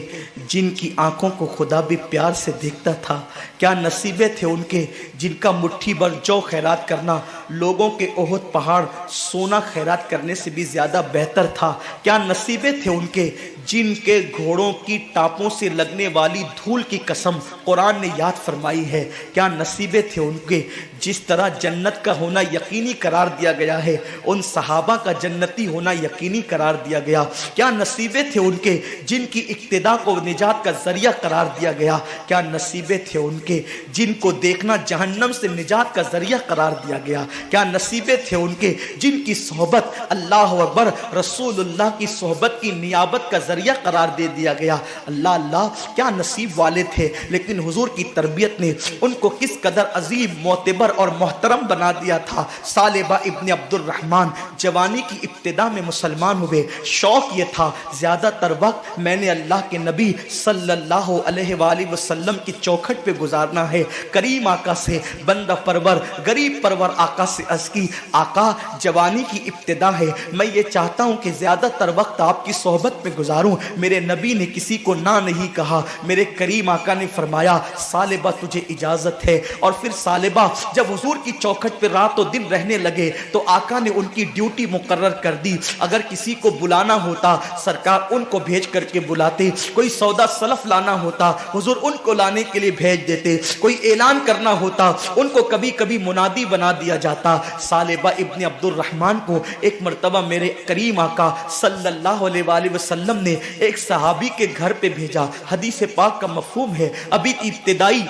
جن کی آنکھوں کو خدا بھی پیار سے دیکھتا تھا. کیا نصیبے تھے ان کے جن کا مٹھی بھر جو خیرات کرنا لوگوں کے احد پہاڑ سونا خیرات کرنے سے بھی زیادہ بہتر تھا. کیا نصیبے تھے ان کے جن کے گھوڑوں کی ٹاپوں سے لگنے والی دھول کی قسم قرآن نے یاد فرمائی ہے. کیا نصیبے تھے ان کے جس طرح جنت کا ہونا یقینی قرار دیا گیا ہے ان صحابہ کا جنتی ہونا یقینی قرار دیا گیا. کیا نصیبے تھے ان کے جن کی اقتدا کو نجات کا ذریعہ قرار دیا گیا. کیا نصیبے تھے ان کے جن کو دیکھنا جہنم سے نجات کا ذریعہ قرار دیا گیا. کیا نصیبے تھے ان کے جن کی صحبت اللہ اکبر رسول اللہ کی صحبت کی نیابت کا ذریعہ قرار دے دیا گیا. اللہ اللہ کیا نصیب والے تھے. لیکن حضور کی تربیت نے ان کو کس قدر عظیم معتبر اور محترم بنا دیا تھا. ثعلبہ ابن عبد الرحمن جوانی کی ابتدا میں مسلمان ہوئے. شوق یہ تھا زیادہ تر وقت میں نے اللہ کے نبی صلی اللہ علیہ وآلہ وسلم کی چوکھٹ پہ گزارنا ہے. کریم آقا سے بندہ پرور غریب پرور آقا سے عرض کی آقا جوانی کی ابتدا ہے, میں یہ چاہتا ہوں کہ زیادہ تر وقت آپ کی صحبت میں گزاروں. میرے نبی نے کسی کو نہ نہیں کہا. میرے کریم آقا نے فرمایا ثعلبہ تجھے اجازت ہے. اور پھر ثعلبہ جب حضور کی چوکھٹ پہ رات و دن رہنے لگے تو آقا نے ان کی ڈیوٹی مقرر کر دی. اگر کسی کو بلانا ہوتا سرکار ان کو بھیج کر کے بلاتے. کوئی سودا سلف لانا ہوتا حضور ان کو لانے کے لیے بھیج دیتے. کوئی اعلان کرنا ہوتا ان کو کبھی کبھی منادی بنا دیا جاتا. ثعلبہ ابن عبد الرحمن کو ایک مرتبہ میرے کریم آقا صلی اللہ علیہ وآلہ وسلم نے ایک صحابی کے گھر پہ بھیجا. حدیث پاک کا مفہوم ہے ابھی ابتدائی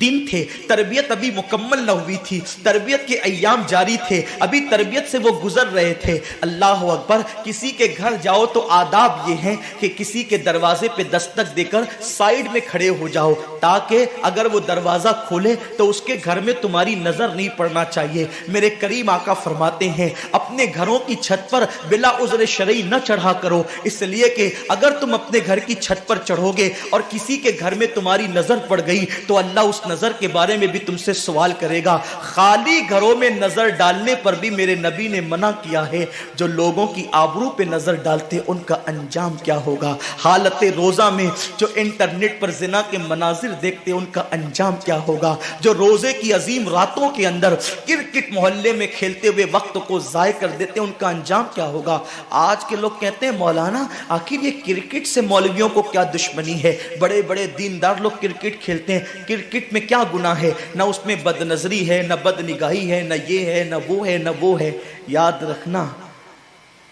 دن تھے, تربیت ابھی مکمل نہ ہوئی تھی, تربیت کے ایام جاری تھے, ابھی تربیت سے وہ گزر رہے تھے. اللہ اکبر کسی کے گھر جاؤ تو آداب یہ ہیں کہ کسی کے دروازے پہ دستک دے کر سائیڈ میں کھڑے ہو جاؤ تاکہ اگر وہ دروازہ کھولے تو اس کے گھر میں تمہاری نظر نہیں پڑنا چاہیے. میرے کریم آقا فرماتے ہیں اپنے گھروں کی چھت پر بلا عذر شرعی نہ چڑھا کرو, اس لیے کہ اگر تم اپنے گھر کی چھت پر چڑھو گے اور کسی کے گھر میں تمہاری نظر پڑ گئی تو اللہ اس نظر کے بارے میں بھی تم سے سوال کرے گا. خالی گھروں میں نظر ڈالنے پر بھی میرے نبی نے منع کیا ہے. جو لوگوں کی آبرو پہ نظر ڈالتے ان کا انجام کیا ہوگا. حالت روزہ میں جو انٹرنیٹ پر زنا کے مناظر دیکھتے ان کا انجام کیا ہوگا. جو روزے کی عظیم راتوں کے اندر کرکٹ محلے میں کھیلتے ہوئے وقت کو ضائع کر دیتے ان کا انجام کیا ہوگا. آج کے لوگ کہتے ہیں مولانا آخر یہ کرکٹ سے مولویوں کو کیا دشمنی ہے. بڑے بڑے دیندار لوگ کرکٹ کھیلتے ہیں, کرکٹ میں کیا گناہ ہے؟ نہ اس میں بد نظری ہے, نہ بد نگاہی ہے, نہ یہ ہے, نہ وہ ہے, نہ وہ ہے. یاد رکھنا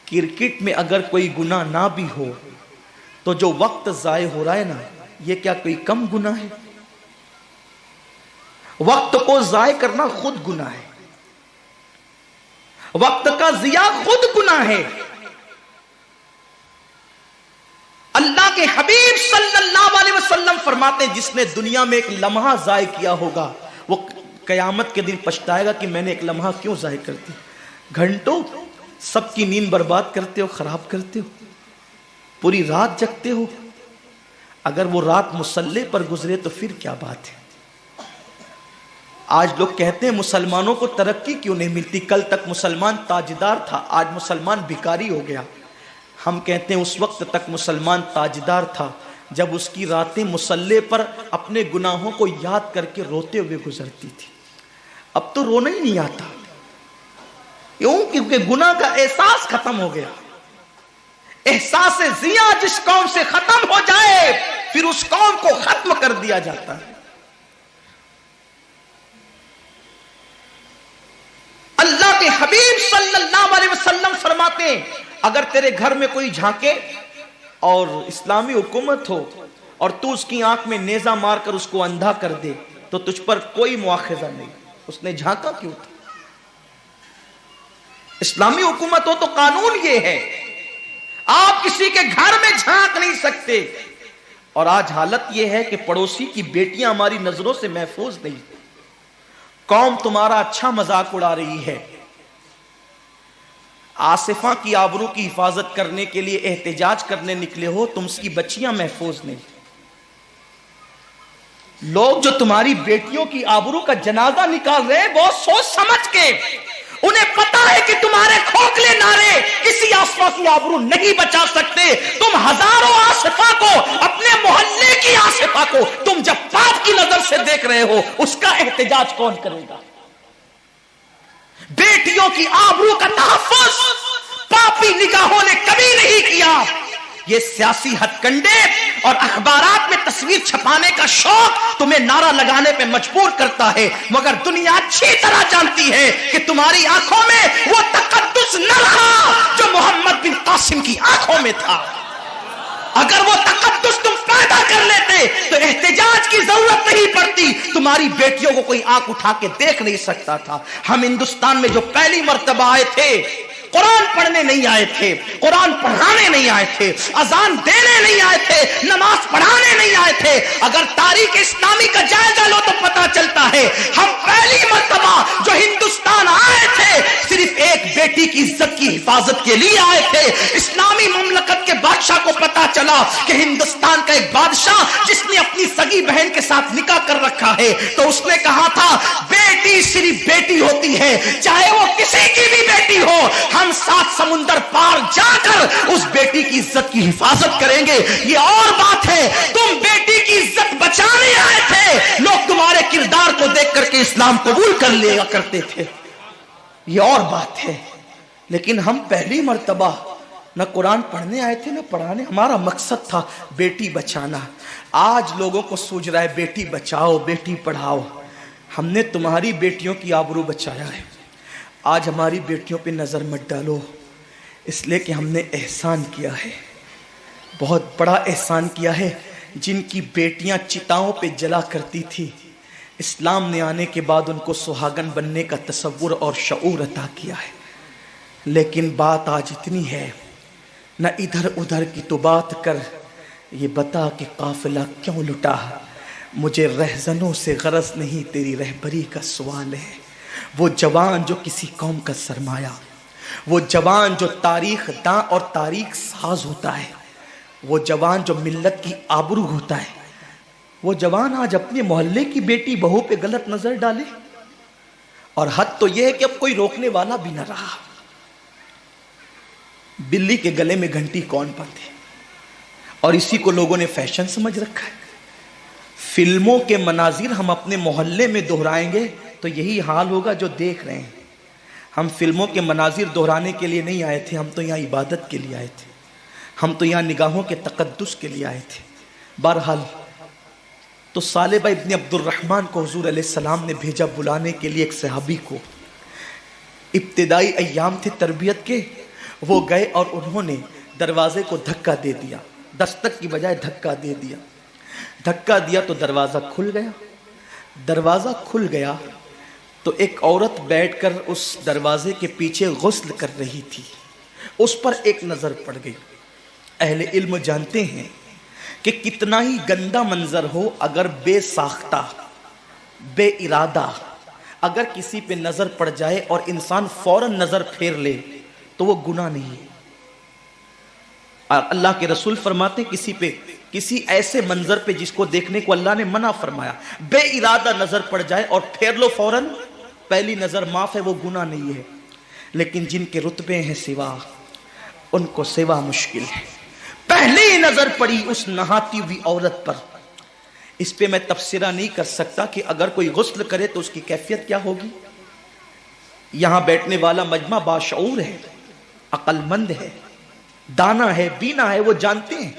کرکٹ میں اگر کوئی گناہ نہ بھی ہو تو جو وقت ضائع ہو رہا ہے نا یہ کیا کوئی کم گناہ ہے؟ وقت کو ضائع کرنا خود گناہ ہے, وقت کا ضیاع خود گناہ ہے. اللہ کے حبیب صلی اللہ علیہ وسلم فرماتے ہیں جس نے دنیا میں ایک لمحہ ضائع کیا ہوگا وہ قیامت کے دن پچھتائے گا کہ میں نے ایک لمحہ کیوں ضائع کر دی. گھنٹوں سب کی نیند برباد کرتے ہو, خراب کرتے ہو, پوری رات جگتے ہو. اگر وہ رات مصلی پر گزرے تو پھر کیا بات ہے. آج لوگ کہتے ہیں مسلمانوں کو ترقی کیوں نہیں ملتی. کل تک مسلمان تاجدار تھا, آج مسلمان بھکاری ہو گیا. ہم کہتے ہیں اس وقت تک مسلمان تاجدار تھا جب اس کی راتیں مصلی پر اپنے گناہوں کو یاد کر کے روتے ہوئے گزرتی تھی. اب تو رونا ہی نہیں آتا کیوں؟ کیونکہ گناہ کا احساس ختم ہو گیا. احساس ضیاء جس قوم سے ختم ہو جائے پھر اس قوم کو ختم کر دیا جاتا ہے. اللہ کے حبیب صلی اللہ علیہ وسلم فرماتے ہیں اگر تیرے گھر میں کوئی جھانکے اور اسلامی حکومت ہو اور تو اس کی آنکھ میں نیزہ مار کر اس کو اندھا کر دے تو تجھ پر کوئی مواخذہ نہیں. اس نے جھانکا کیوں تھا؟ اسلامی حکومت ہو تو قانون یہ ہے آپ کسی کے گھر میں جھانک نہیں سکتے. اور آج حالت یہ ہے کہ پڑوسی کی بیٹیاں ہماری نظروں سے محفوظ نہیں. قوم تمہارا اچھا مذاق اڑا رہی ہے. آصفہ کی آبرو کی حفاظت کرنے کے لیے احتجاج کرنے نکلے ہو, تم کی بچیاں محفوظ نہیں. لوگ جو تمہاری بیٹیوں کی آبرو کا جنازہ نکال رہے ہیں بہت سوچ سمجھ کے, انہیں پتا ہے کہ تمہارے کھوکھلے نعرے کسی آصفہ کی آبرو نہیں بچا سکتے. تم ہزاروں آصفہ کو, اپنے محلے کی آصفہ کو تم جب پاپ کی نظر سے دیکھ رہے ہو اس کا احتجاج کون کرے گا؟ بیٹیوں کی آبرو کا تحفظ پاپی نگاہوں نے کبھی نہیں کیا. یہ سیاسی ہتھ کنڈے اور اخبارات میں تصویر چھپانے کا شوق تمہیں نعرہ لگانے پہ مجبور کرتا ہے, مگر دنیا اچھی طرح جانتی ہے کہ تمہاری آنکھوں میں وہ تقدس نہ رہا جو محمد بن قاسم کی آنکھوں میں تھا. اگر وہ تقدس تم پیدا کر لیتے تو احتجاج کی ضرورت نہیں پڑتی، تمہاری بیٹیوں کو کوئی آنکھ اٹھا کے دیکھ نہیں سکتا تھا۔ ہم ہندوستان میں جو پہلی مرتبہ آئے تھے، قرآن پڑھنے نہیں آئے تھے، قرآن پڑھانے نہیں آئے تھے، اذان دینے نہیں آئے تھے، نماز پڑھانے نہیں آئے تھے۔ اگر تاریخ اسلامی کا جائزہ لو تو پتا چلتا ہے ہم پہلی مرتبہ جو ہندوستان آئے تھے صرف ایک بیٹی کی عزت کی حفاظت کے لیے آئے تھے۔ اسلامی مملکت کے بادشاہ کو پتا چلا کہ ہندوستان کا ایک بادشاہ جس نے اپنی سگی بہن کے ساتھ نکاح کر رکھا ہے، تو اس نے کہا تھا بیٹی صرف بیٹی ہوتی ہے، چاہے وہ کسی کی بھی بیٹی ہو، ہم 7 سمندر پار جا کر اس بیٹی کی عزت کی حفاظت کریں گے۔ یہ اور بات ہے، تم بیٹی کی عزت بچانے آئے تھے، لوگ تمہارے کردار کو دیکھ کر کے اسلام قبول کر لیا کرتے تھے، یہ اور بات ہے۔ لیکن ہم پہلی مرتبہ نہ قرآن پڑھنے آئے تھے نہ پڑھانے، ہمارا مقصد تھا بیٹی بچانا۔ آج لوگوں کو سوچ رہا ہے بیٹی بچاؤ بیٹی پڑھاؤ، ہم نے تمہاری بیٹیوں کی آبرو بچایا ہے۔ آج ہماری بیٹیوں پہ نظر مت ڈالو، اس لیے کہ ہم نے احسان کیا ہے، بہت بڑا احسان کیا ہے۔ جن کی بیٹیاں چتاؤں پہ جلا کرتی تھی، اسلام نے آنے کے بعد ان کو سہاگن بننے کا تصور اور شعور عطا کیا ہے۔ لیکن بات آج اتنی ہے، نہ ادھر ادھر کی تو بات کر، یہ بتا کہ قافلہ کیوں لٹا، مجھے رہزنوں سے غرض نہیں تیری رہبری کا سوال ہے۔ وہ جوان جو کسی قوم کا سرمایہ، وہ جوان جو تاریخ داں اور تاریخ ساز ہوتا ہے، وہ جوان جو ملت کی آبرو ہوتا ہے، وہ جوان آج اپنے محلے کی بیٹی بہو پہ غلط نظر ڈالے۔ اور حد تو یہ ہے کہ اب کوئی روکنے والا بھی نہ رہا۔ بلی کے گلے میں گھنٹی کون باندھے، اور اسی کو لوگوں نے فیشن سمجھ رکھا ہے۔ فلموں کے مناظر ہم اپنے محلے میں دہرائیں گے تو یہی حال ہوگا جو دیکھ رہے ہیں۔ ہم فلموں کے مناظر دہرانے کے لیے نہیں آئے تھے، ہم تو یہاں عبادت کے لیے آئے تھے، ہم تو یہاں نگاہوں کے تقدس کے لیے آئے تھے۔ بہرحال تو صالبہ ابن عبد الرحمن کو حضور علیہ السلام نے بھیجا بلانے کے لیے ایک صحابی کو۔ ابتدائی ایام تھے تربیت کے، وہ گئے اور انہوں نے دروازے کو دھکا دے دیا، دستک کی بجائے دھکا دے دیا۔ دھکا دیا تو دروازہ کھل گیا۔ دروازہ کھل گیا تو ایک عورت بیٹھ کر اس دروازے کے پیچھے غسل کر رہی تھی، اس پر ایک نظر پڑ گئی۔ اہل علم جانتے ہیں کہ کتنا ہی گندا منظر ہو، اگر بے ساختہ بے ارادہ اگر کسی پہ نظر پڑ جائے اور انسان فوراً نظر پھیر لے تو وہ گناہ نہیں ہے۔ اور اللہ کے رسول فرماتے ہیں کسی ایسے منظر پہ جس کو دیکھنے کو اللہ نے منع فرمایا، بے ارادہ نظر پڑ جائے اور پھیر لو فوراً، پہلی نظر معاف ہے، وہ گناہ نہیں ہے۔ لیکن جن کے رتبے ہیں سوا، ان کو سوا مشکل ہے۔ پہلی نظر پڑی اس نہاتی ہوئی عورت پر، اس پہ میں تبصرہ نہیں کر سکتا کہ اگر کوئی غسل کرے تو اس کی کیفیت کیا ہوگی۔ یہاں بیٹھنے والا مجمع باشعور ہے، عقل مند ہے، دانا ہے، بینا ہے، وہ جانتے ہیں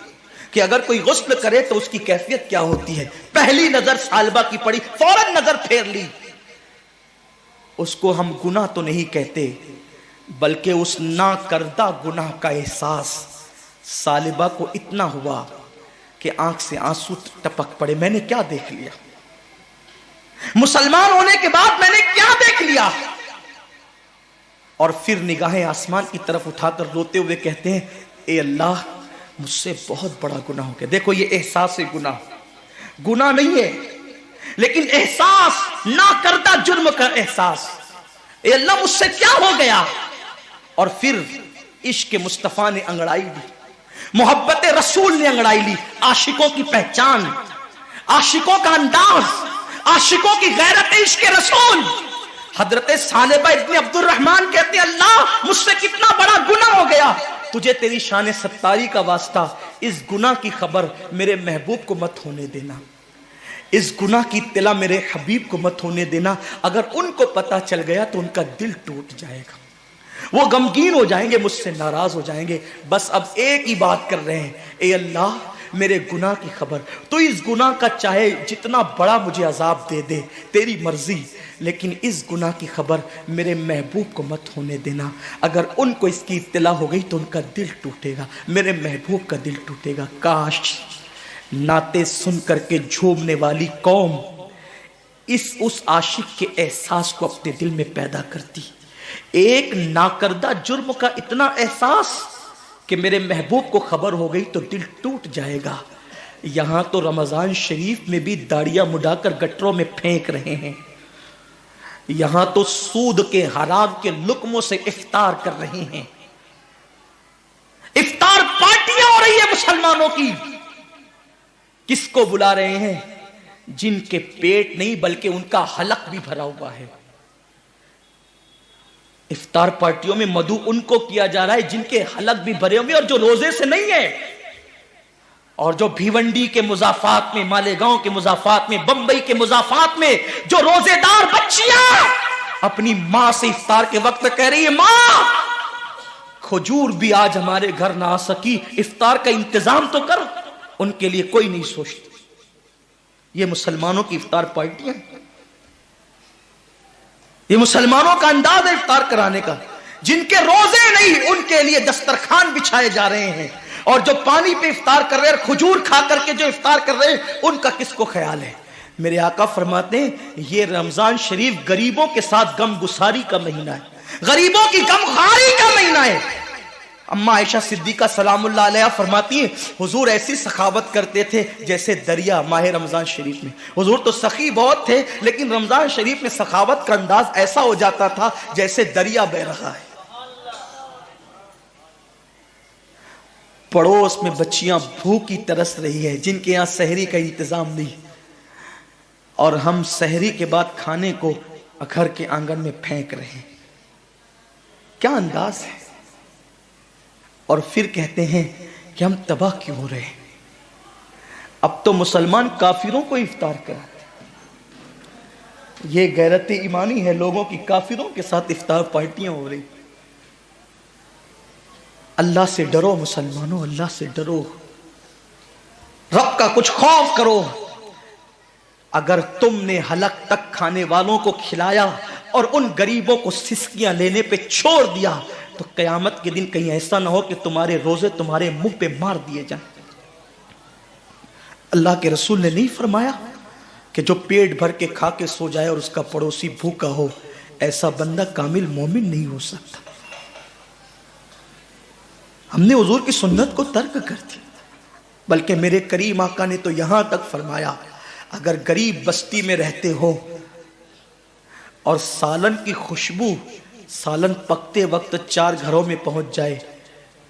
کہ اگر کوئی غسل کرے تو اس کی کیفیت کیا ہوتی ہے۔ پہلی نظر صالبہ کی پڑی، فوراً نظر پھیر لی۔ اس کو ہم گناہ تو نہیں کہتے، بلکہ اس نہ کردہ گناہ کا احساس صالبہ کو اتنا ہوا کہ آنکھ سے آنسو ٹپک پڑے۔ میں نے کیا دیکھ لیا، مسلمان ہونے کے بعد میں نے کیا دیکھ لیا؟ اور پھر نگاہیں آسمان کی طرف اٹھا کر روتے ہوئے کہتے ہیں، اے اللہ مجھ سے بہت بڑا گناہ ہو گیا۔ دیکھو یہ احساس گناہ نہیں ہے، لیکن احساس نہ کردہ جرم کا احساس۔ اے اللہ مجھ سے کیا ہو گیا؟ اور پھر عشق مصطفیٰ نے انگڑائی لی، محبت رسول نے انگڑائی لی، عاشقوں کی پہچان، عاشقوں کا انداز، عاشقوں کی غیرت عشق رسول۔ حضرت صالبہ ابن عبد الرحمن کہتے ہیں، اللہ مجھ سے کتنا بڑا گناہ ہو گیا، تجھے تیری شان ستاری کا واسطہ اس گناہ کی خبر میرے محبوب کو مت ہونے دینا، اس گناہ کی اطلاع میرے حبیب کو مت ہونے دینا۔ اگر ان کو پتا چل گیا تو ان کا دل ٹوٹ جائے گا، وہ غمگین ہو جائیں گے، مجھ سے ناراض ہو جائیں گے۔ بس اب ایک ہی بات کر رہے ہیں، اے اللہ میرے گناہ کی خبر، تو اس گناہ کا چاہے جتنا بڑا مجھے عذاب دے دے، تیری مرضی، لیکن اس گناہ کی خبر میرے محبوب کو مت ہونے دینا۔ اگر ان کو اس کی اطلاع ہو گئی تو ان کا دل ٹوٹے گا، میرے محبوب کا دل ٹوٹے گا۔ کاش نعتیں سن کر کے جھومنے والی قوم اس عاشق کے احساس کو اپنے دل میں پیدا کرتی. ایک ناکردہ جرم کا اتنا احساس کہ میرے محبوب کو خبر ہو گئی تو دل ٹوٹ جائے گا. یہاں تو رمضان شریف میں بھی داڑیاں مڈا کر گٹروں میں پھینک رہے ہیں. یہاں تو سود کے حرام کے لقموں سے افطار کر رہے ہیں. افطار پارٹیاں ہو رہی ہے مسلمانوں کی. کس کو بلا رہے ہیں؟ جن کے پیٹ نہیں بلکہ ان کا حلق بھی بھرا ہوا ہے. افطار پارٹیوں میں مدعو ان کو کیا جا رہا ہے جن کے حلق بھی بھرے ہوئے اور جو روزے سے نہیں ہے. اور جو بھیونڈی کے مضافات میں، مالیگاؤں کے مضافات میں، بمبئی کے مضافات میں جو روزے دار بچیاں اپنی ماں سے افطار کے وقت کہہ رہی ہے ماں کھجور بھی آج ہمارے گھر نہ آ سکی، افطار کا انتظام تو کر. ان کے لیے کوئی نہیں سوچتا. یہ مسلمانوں کی افطار پارٹیاں، یہ مسلمانوں کا انداز ہے افطار کرانے کا. جن کے روزے نہیں ان کے لیے دسترخوان بچھائے جا رہے ہیں، اور جو پانی پہ افطار کر رہے ہیں اور کھجور کھا کر کے جو افطار کر رہے ہیں ان کا کس کو خیال ہے؟ میرے آقا فرماتے ہیں یہ رمضان شریف غریبوں کے ساتھ غم گساری کا مہینہ ہے، غریبوں کی غم خواری کا مہینہ ہے. اما عائشہ صدیقہ سلام اللہ علیہ فرماتی ہیں حضور ایسی سخاوت کرتے تھے جیسے دریا ماہ رمضان شریف میں. حضور تو سخی بہت تھے لیکن رمضان شریف میں سخاوت کا انداز ایسا ہو جاتا تھا جیسے دریا بہ رہا ہے. پڑوس میں بچیاں بھوکی ترس رہی ہے جن کے یہاں سحری کا انتظام نہیں، اور ہم سحری کے بعد کھانے کو گھر کے آنگن میں پھینک رہے ہیں. کیا انداز ہے! اور پھر کہتے ہیں کہ ہم تباہ کیوں ہو رہے ہیں. اب تو مسلمان کافروں کو افطار کراتے. یہ غیرت ایمانی ہے لوگوں کی، کافروں کے ساتھ افطار پارٹیاں ہو رہی. اللہ سے ڈرو مسلمانوں، اللہ سے ڈرو، رب کا کچھ خوف کرو. اگر تم نے حلق تک کھانے والوں کو کھلایا اور ان غریبوں کو سسکیاں لینے پہ چھوڑ دیا تو قیامت کے دن کہیں ایسا نہ ہو کہ تمہارے روزے تمہارے منہ پہ مار دیے جائیں. اللہ کے رسول نے نہیں فرمایا کہ جو پیٹ بھر کے کھا کے سو جائے اور اس کا پڑوسی بھوکا ہو ایسا بندہ کامل مومن نہیں ہو سکتا. ہم نے حضور کی سنت کو ترک کر دی، بلکہ میرے کریم آقا نے تو یہاں تک فرمایا اگر غریب بستی میں رہتے ہو اور سالن کی خوشبو سالن پکتے وقت 4 گھروں میں پہنچ جائے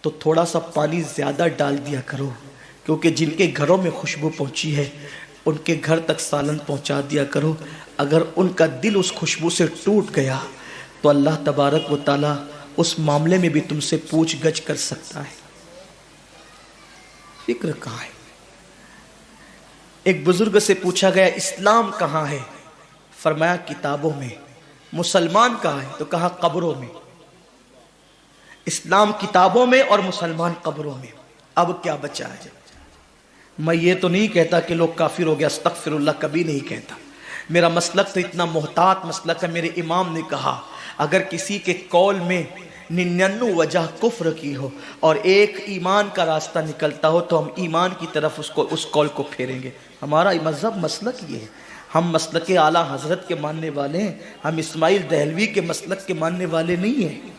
تو تھوڑا سا پانی زیادہ ڈال دیا کرو، کیونکہ جن کے گھروں میں خوشبو پہنچی ہے ان کے گھر تک سالن پہنچا دیا کرو. اگر ان کا دل اس خوشبو سے ٹوٹ گیا تو اللہ تبارک و تعالی اس معاملے میں بھی تم سے پوچھ گچھ کر سکتا ہے. فکر کہاں ہے؟ ایک بزرگ سے پوچھا گیا اسلام کہاں ہے؟ فرمایا کتابوں میں. مسلمان کہاں ہے؟ تو کہا قبروں میں. اسلام کتابوں میں اور مسلمان قبروں میں. اب کیا بچا ہے؟ میں یہ تو نہیں کہتا کہ لوگ کافر ہو گیا، استغفر اللہ، کبھی نہیں کہتا. میرا مسلک تو اتنا محتاط مسلک ہے. میرے امام نے کہا اگر کسی کے قول میں 99 وجہ کفر کی ہو اور ایک ایمان کا راستہ نکلتا ہو تو ہم ایمان کی طرف اس قول کو پھیریں گے. ہمارا مذہب مسلک یہ ہے. ہم مسلک اعلیٰ حضرت کے ماننے والے ہیں، ہم اسماعیل دہلوی کے مسلک کے ماننے والے نہیں ہیں.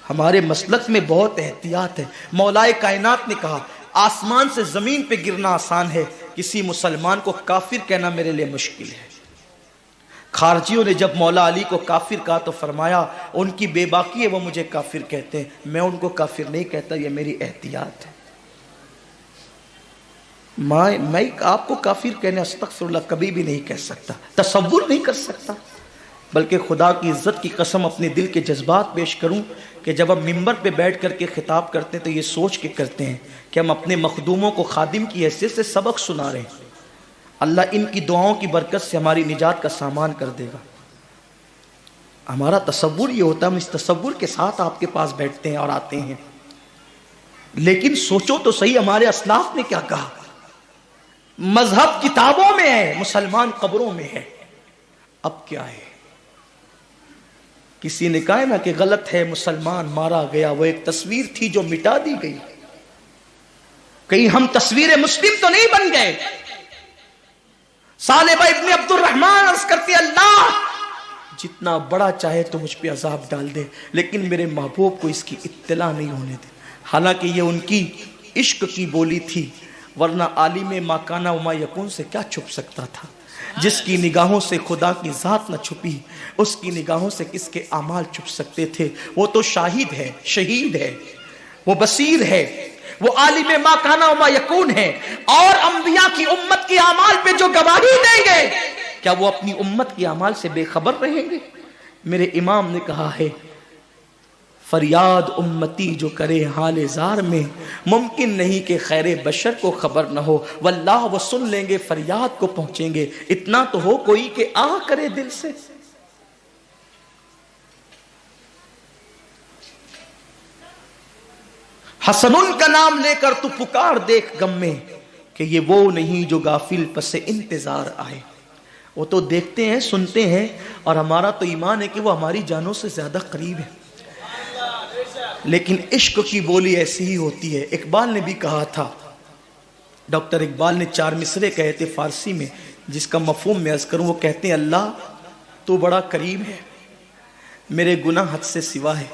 ہمارے مسلک میں بہت احتیاط ہے. مولائے کائنات نے کہا آسمان سے زمین پہ گرنا آسان ہے، کسی مسلمان کو کافر کہنا میرے لیے مشکل ہے. خارجیوں نے جب مولا علی کو کافر کہا تو فرمایا ان کی بے باکی ہے، وہ مجھے کافر کہتے ہیں، میں ان کو کافر نہیں کہتا، یہ میری احتیاط ہے. میں آپ کو کافر کہنے استغفر اللہ کبھی بھی نہیں کہہ سکتا، تصور نہیں کر سکتا. بلکہ خدا کی عزت کی قسم اپنے دل کے جذبات پیش کروں کہ جب ہم ممبر پہ بیٹھ کر کے خطاب کرتے ہیں تو یہ سوچ کے کرتے ہیں کہ ہم اپنے مخدوموں کو خادم کی حیثیت سے سبق سنا رہے ہیں. اللہ ان کی دعاؤں کی برکت سے ہماری نجات کا سامان کر دے گا. ہمارا تصور یہ ہوتا ہے، ہم اس تصور کے ساتھ آپ کے پاس بیٹھتے ہیں اور آتے ہیں. لیکن سوچو تو صحیح ہمارے اسلاف نے کیا کہا. مذہب کتابوں میں ہے، مسلمان قبروں میں ہے. اب کیا ہے؟ کسی نے کہا نا کہ غلط ہے مسلمان مارا گیا، وہ ایک تصویر تھی جو مٹا دی گئی. کہیں ہم تصویر مسلم تو نہیں بن گئے؟ سالبہ ابن عبد الرحمن عرض کرتی اللہ جتنا بڑا چاہے تو مجھ پہ عذاب ڈال دے لیکن میرے محبوب کو اس کی اطلاع نہیں ہونے دے. حالانکہ یہ ان کی عشق کی بولی تھی، ورنہ عالم ما کان و ما یکون سے کیا چھپ سکتا تھا؟ جس کی نگاہوں سے خدا کی ذات نہ چھپی، اس کی نگاہوں سے کس کے اعمال چھپ سکتے تھے؟ وہ تو شاہد ہے، شہید ہے، وہ بصیر ہے، وہ عالم ما کان و ما یکون ہے. اور انبیاء کی امت کی اعمال پہ جو گواہی دیں گے، کیا وہ اپنی امت کی اعمال سے بے خبر رہیں گے؟ میرے امام نے کہا ہے فریاد امتی جو کرے حال زار میں، ممکن نہیں کہ خیر بشر کو خبر نہ ہو، واللہ وہ سن لیں گے فریاد کو پہنچیں گے. اتنا تو ہو کوئی کہ آہ کرے دل سے. حسن کا نام لے کر تو پکار دیکھ غم میں کہ یہ وہ نہیں جو غافل پس انتظار آئے. وہ تو دیکھتے ہیں، سنتے ہیں، اور ہمارا تو ایمان ہے کہ وہ ہماری جانوں سے زیادہ قریب ہے، لیکن عشق کی بولی ایسی ہی ہوتی ہے. اقبال نے بھی کہا تھا، ڈاکٹر اقبال نے 4 مصرے کہے تھے فارسی میں، جس کا مفہوم میں عرض کروں. وہ کہتے ہیں اللہ تو بڑا کریم ہے، میرے گناہ حد سے سوا ہے.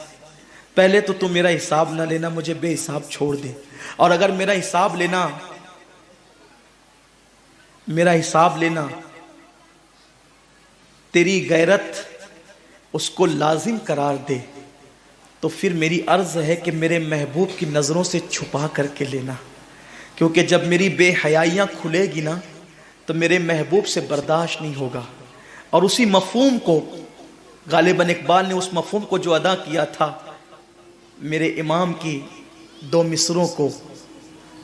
پہلے تو میرا حساب نہ لینا، مجھے بے حساب چھوڑ دے، اور اگر میرا حساب لینا تیری غیرت اس کو لازم قرار دے، تو پھر میری عرض ہے کہ میرے محبوب کی نظروں سے چھپا کر کے لینا، کیونکہ جب میری بے حیائیاں کھلے گی نا تو میرے محبوب سے برداشت نہیں ہوگا. اور اسی مفہوم کو غالباً اقبال نے اس مفہوم کو جو ادا کیا تھا میرے امام کی 2 مصروں کو،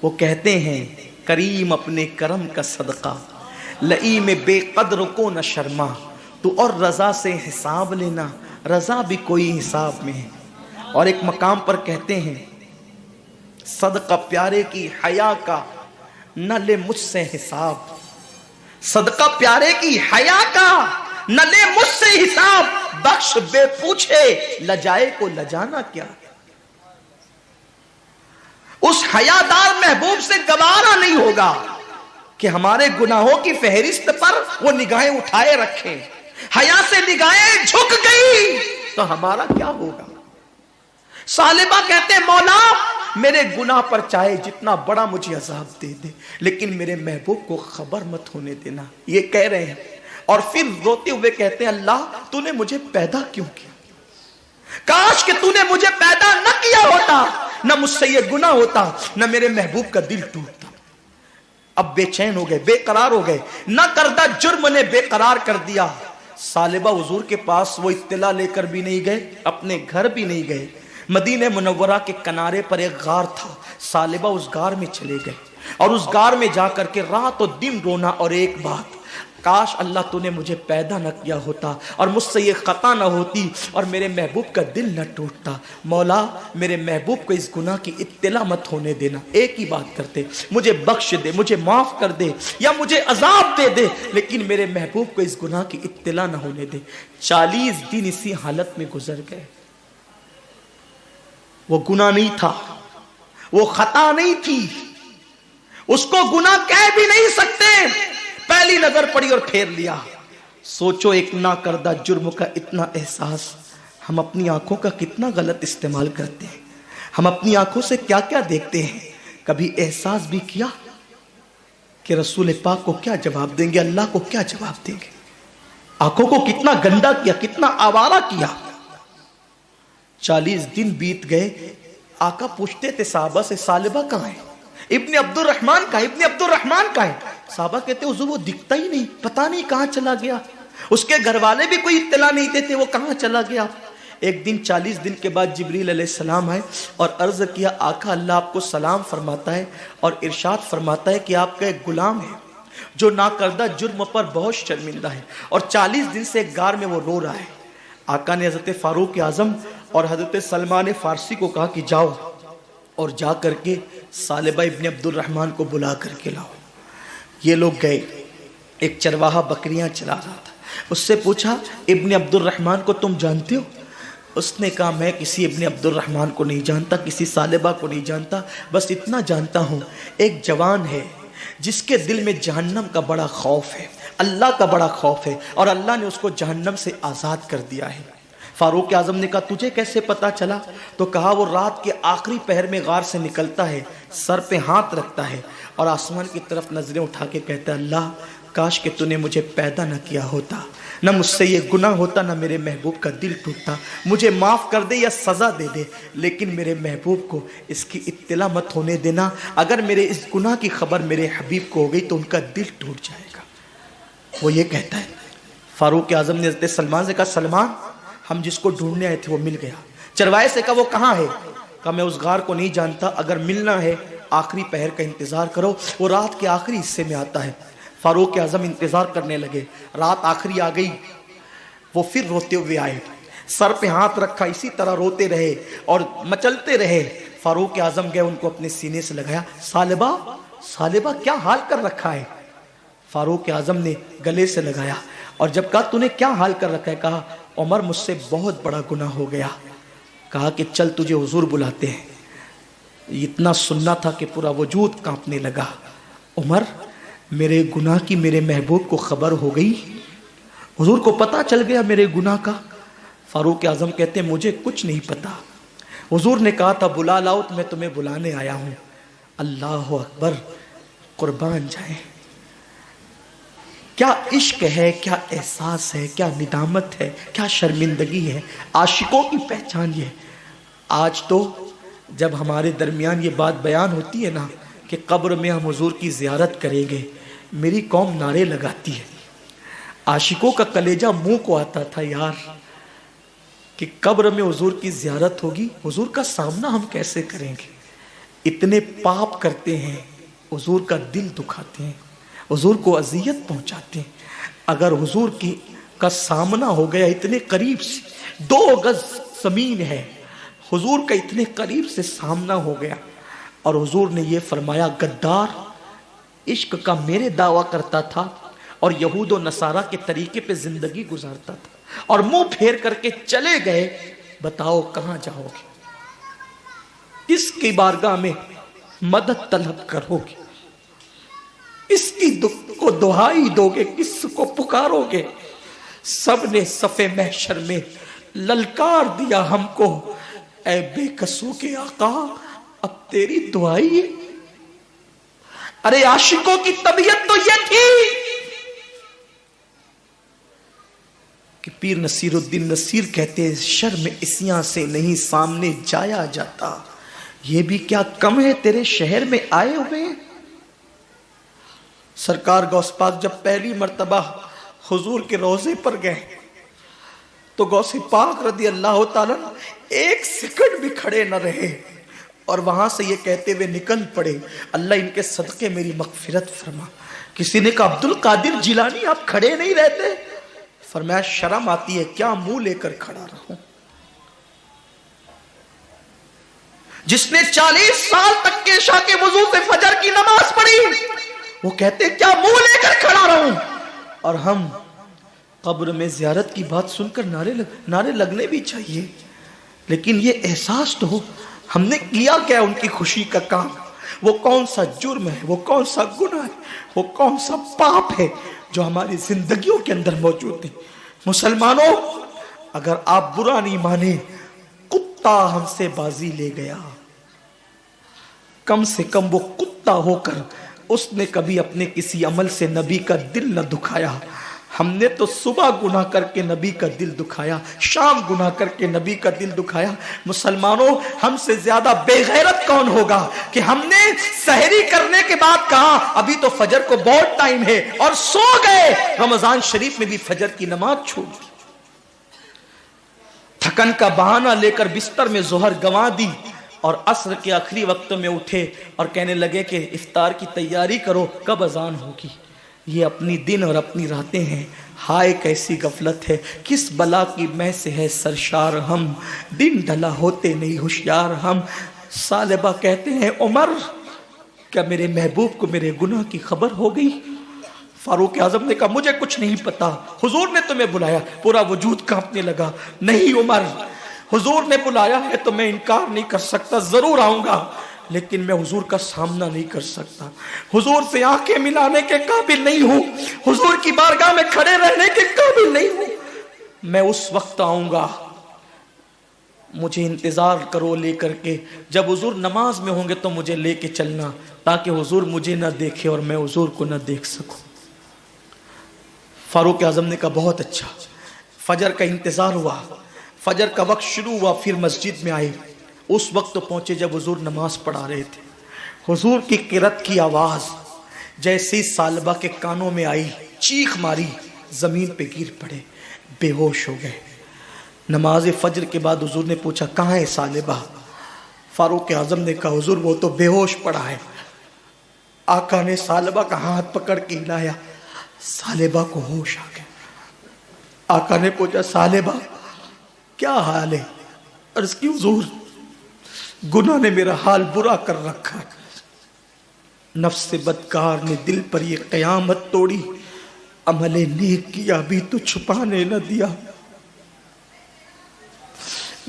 وہ کہتے ہیں کریم اپنے کرم کا صدقہ، لئیم بے قدر کو نہ شرما، تو اور رضا سے حساب لینا، رضا بھی کوئی حساب میں ہے. اور ایک مقام پر کہتے ہیں صدقہ پیارے کی حیا کا نہ لے مجھ سے حساب، صدقہ پیارے کی حیا کا نہ لے مجھ سے حساب، بخش بے پوچھے لجائے کو لجانا کیا. اس حیادار محبوب سے گوارا نہیں ہوگا کہ ہمارے گناہوں کی فہرست پر وہ نگاہیں اٹھائے رکھیں. حیا سے نگاہیں جھک گئی تو ہمارا کیا ہوگا؟ سالبہ کہتے ہیں مولا میرے گناہ پر چاہے جتنا بڑا مجھے عذاب دے دے لیکن میرے محبوب کو خبر مت ہونے دینا. یہ کہہ رہے ہیں اور پھر روتے ہوئے کہتے ہیں اللہ تو نے مجھے پیدا کیوں کیا؟ کاش کہ تو نے مجھے پیدا نہ کیا ہوتا، نہ مجھ سے یہ گناہ ہوتا، نہ میرے محبوب کا دل ٹوٹتا. اب بے چین ہو گئے، بے قرار ہو گئے، نہ کردہ جرم نے بے قرار کر دیا. سالبہ حضور کے پاس وہ اطلاع لے کر بھی نہیں گئے، اپنے گھر بھی نہیں گئے. مدینہ منورہ کے کنارے پر ایک غار تھا، سالبہ اس غار میں چلے گئے اور اس غار میں جا کر کے رات و دن رونا، اور ایک بات، کاش اللہ تو نے مجھے پیدا نہ کیا ہوتا اور مجھ سے یہ خطا نہ ہوتی اور میرے محبوب کا دل نہ ٹوٹتا. مولا میرے محبوب کو اس گناہ کی اطلاع مت ہونے دینا. ایک ہی بات کرتے، مجھے بخش دے، مجھے معاف کر دے یا مجھے عذاب دے دے لیکن میرے محبوب کو اس گناہ کی اطلاع نہ ہونے دے. 40 دن اسی حالت میں گزر گئے. وہ گناہ نہیں تھا، وہ خطا نہیں تھی، اس کو گناہ کہہ بھی نہیں سکتے. پہلی نظر پڑی اور پھیر لیا. سوچو ایک نہ کردہ جرم کا اتنا احساس، ہم اپنی آنکھوں کا کتنا غلط استعمال کرتے ہیں. ہم اپنی آنکھوں سے کیا کیا دیکھتے ہیں. کبھی احساس بھی کیا کہ رسول پاک کو کیا جواب دیں گے، اللہ کو کیا جواب دیں گے. آنکھوں کو کتنا گندا کیا، کتنا آوارہ کیا. 40 دن بیت گئے. آقا پوچھتے تھے صحابہ سے سالبہ کہاں ہے، ابن عبد الرحمن کہاں ہے، ابن عبد الرحمن کہاں ہے. صحابہ کہتے حضور وہ دکھتا ہی نہیں، پتہ نہیں کہاں چلا گیا. اس کے گھر والے بھی کوئی اطلاع نہیں دیتے وہ کہاں چلا گیا. ایک دن 40 دن کے بعد جبریل علیہ السلام آئے اور عرض کیا آقا اللہ آپ کو سلام فرماتا ہے اور ارشاد فرماتا ہے کہ آپ کا ایک غلام ہے جو ناکردہ جرم پر بہت شرمندہ ہے اور 40 دن سے ایک غار میں وہ رو رہا ہے. آقا نے حضرت فاروق اعظم اور حضرت سلمان فارسی کو کہا کہ جاؤ اور جا کر کے سالبہ ابن عبد الرحمن کو بلا کر کے لاؤ. یہ لوگ گئے. ایک چرواہا بکریاں چلا رہا تھا، اس سے پوچھا ابن عبد الرحمن کو تم جانتے ہو؟ اس نے کہا میں کسی ابن عبد الرحمن کو نہیں جانتا، کسی ثعلبہ کو نہیں جانتا، بس اتنا جانتا ہوں ایک جوان ہے جس کے دل میں جہنم کا بڑا خوف ہے، اللہ کا بڑا خوف ہے، اور اللہ نے اس کو جہنم سے آزاد کر دیا ہے۔ فاروق اعظم نے کہا تجھے کیسے پتا چلا؟ تو کہا وہ رات کے آخری پہر میں غار سے نکلتا ہے، سر پہ ہاتھ رکھتا ہے اور آسمان کی طرف نظریں اٹھا کے کہتا ہے اللہ کاش کہ تو نے مجھے پیدا نہ کیا ہوتا، نہ مجھ سے یہ گناہ ہوتا، نہ میرے محبوب کا دل ٹوٹتا، مجھے معاف کر دے یا سزا دے دے، لیکن میرے محبوب کو اس کی اطلاع مت ہونے دینا، اگر میرے اس گناہ کی خبر میرے حبیب کو ہو گئی تو ان کا دل ٹوٹ جائے گا۔ وہ یہ کہتا ہے۔ فاروق اعظم نے حضرت سلمان سے کہا سلمان ہم جس کو ڈھونڈنے آئے تھے وہ مل گیا۔ چرواہے سے کہا وہ کہاں ہے؟ کہا میں اس غار کو نہیں جانتا، اگر ملنا ہے آخری پہر کا انتظار کرو، وہ رات کے آخری حصے میں آتا ہے۔ فاروق اعظم انتظار کرنے لگے، رات آخری آ گئی، وہ پھر روتے ہوئے آئے، سر پہ ہاتھ رکھا، اسی طرح روتے رہے اور مچلتے رہے۔ فاروق اعظم گئے، ان کو اپنے سینے سے لگایا، ثعلبہ ثعلبہ کیا حال کر رکھا ہے؟ فاروق اعظم نے گلے سے لگایا اور جب کہا تو نے کیا حال کر رکھا ہے؟ کہا عمر مجھ سے بہت بڑا گناہ ہو گیا۔ کہا کہ چل تجھے حضور بلاتے ہیں۔ اتنا سننا تھا کہ پورا وجود کانپنے لگا۔ عمر میرے گناہ کی میرے محبوب کو خبر ہو گئی، حضور کو پتا چل گیا میرے گناہ کا؟ فاروق اعظم کہتے ہیں مجھے کچھ نہیں پتا، حضور نے کہا تھا بلا لاؤ تو میں تمہیں بلانے آیا ہوں۔ اللہ اکبر، قربان جائیں، کیا عشق ہے، کیا احساس ہے، کیا ندامت ہے، کیا شرمندگی ہے، عاشقوں کی پہچان یہ۔ آج تو جب ہمارے درمیان یہ بات بیان ہوتی ہے نا کہ قبر میں ہم حضور کی زیارت کریں گے، میری قوم نعرے لگاتی ہے، عاشقوں کا کلیجہ منہ کو آتا تھا یار کہ قبر میں حضور کی زیارت ہوگی، حضور کا سامنا ہم کیسے کریں گے؟ اتنے پاپ کرتے ہیں، حضور کا دل دکھاتے ہیں، حضور کو اذیت پہنچاتے ہیں۔ اگر حضور کا سامنا ہو گیا اتنے قریب سے، 2 گز زمین ہے، حضور کا اتنے قریب سے سامنا ہو گیا اور حضور نے یہ فرمایا غدار عشق کا میرے دعویٰ کرتا تھا اور یہود و نصارہ کے طریقے پہ زندگی گزارتا تھا اور منہ پھیر کر کے چلے گئے، بتاؤ کہاں جاؤ گے؟ کس کی بارگاہ میں مدد طلب کرو گے؟ اس کی کو دہائی دو گے؟ کس کو پکارو گے؟ سب نے صف محشر میں للکار دیا ہم کو، اے بے کسوں کے آقا اب تیری دعائی ہے۔ ارے عاشقوں کی طبیعت تو یہ تھی کہ پیر نصیر الدین نصیر کہتے ہیں شرم اسیاں سے نہیں سامنے جایا جاتا، یہ بھی کیا کم ہے تیرے شہر میں آئے ہوئے۔ سرکار غوث پاک جب پہلی مرتبہ حضور کے روضے پر گئے تو غوث پاک رضی اللہ تعالیٰ 1 سیکنڈ بھی کھڑے نہ رہے اور وہاں سے یہ کہتے ہوئے نکل پڑے اللہ ان کے صدقے میری مغفرت فرما۔ کسی نے کہا عبد القادر جیلانی آپ کھڑے نہیں رہتے؟ فرمایا شرم آتی ہے کیا منہ لے کر کھڑا رہوں؟ جس نے 40 سال تک کے عشاء کے وضو سے فجر کی نماز پڑھی وہ کہتے کیا منہ لے کر کھڑا رہوں؟ اور ہم قبر میں زیارت کی بات سن کر نعرے لگنے بھی چاہیے، لیکن یہ احساس تو ہو ہم نے کیا کیا ان کی خوشی کا کام، وہ کون سا جرم ہے، وہ کون سا گناہ ہے، وہ کون سا پاپ ہے جو ہماری زندگیوں کے اندر موجود ہے۔ مسلمانوں اگر آپ برا نہیں مانے، کتا ہم سے بازی لے گیا، کم سے کم وہ کتا ہو کر اس نے کبھی اپنے کسی عمل سے نبی کا دل نہ دکھایا۔ ہم نے تو صبح گناہ کر کے نبی کا دل دکھایا، شام گناہ کر کے نبی کا دل دکھایا۔ مسلمانوں ہم سے زیادہ بے غیرت کون ہوگا کہ ہم نے سحری کرنے کے بعد کہا ابھی تو فجر کو بہت ٹائم ہے اور سو گئے، رمضان شریف میں بھی فجر کی نماز چھوڑ دی، تھکن کا بہانہ لے کر بستر میں ظہر گنوا دی اور عصر کے آخری وقتوں میں اٹھے اور کہنے لگے کہ افطار کی تیاری کرو کب اذان ہوگی۔ یہ اپنی دن اور اپنی راتیں ہیں، ہائے کیسی غفلت ہے، کس بلا کی میں سے ہے سرشار ہم، دن ڈھلا ہوتے نہیں ہوشیار ہم۔ ثعلبہ کہتے ہیں عمر کیا میرے محبوب کو میرے گناہ کی خبر ہو گئی؟ فاروق اعظم نے کہا مجھے کچھ نہیں پتا، حضور نے تمہیں بلایا۔ پورا وجود کانپنے لگا، نہیں عمر، حضور نے بلایا ہے تو میں انکار نہیں کر سکتا، ضرور آؤں گا، لیکن میں حضور کا سامنا نہیں کر سکتا، حضور سے آنکھیں ملانے کے قابل نہیں ہوں، حضور کی بارگاہ میں کھڑے رہنے کے قابل نہیں ہوں۔ میں اس وقت آؤں گا، مجھے انتظار کرو لے کر کے، جب حضور نماز میں ہوں گے تو مجھے لے کے چلنا، تاکہ حضور مجھے نہ دیکھے اور میں حضور کو نہ دیکھ سکوں۔ فاروق اعظم نے کہا بہت اچھا۔ فجر کا انتظار ہوا، فجر کا وقت شروع ہوا، پھر مسجد میں آئے، اس وقت تو پہنچے جب حضور نماز پڑھا رہے تھے۔ حضور کی قرات کی آواز جیسی ثعلبہ کے کانوں میں آئی، چیخ ماری، زمین پہ گر پڑے، بے ہوش ہو گئے۔ نماز فجر کے بعد حضور نے پوچھا کہاں ہے ثعلبہ؟ فاروق اعظم نے کہا حضور وہ تو بے ہوش پڑا ہے۔ آقا نے ثعلبہ کا ہاتھ پکڑ کے ہلایا، ثعلبہ کو ہوش آ گیا۔ آقا نے پوچھا ثعلبہ کیا حال ہے؟ عرض کی حضور گناہ نے میرا حال برا کر رکھا، نفس بدکار نے دل پر یہ قیامت توڑی، عمل نیک کیا بھی تو چھپانے نہ دیا،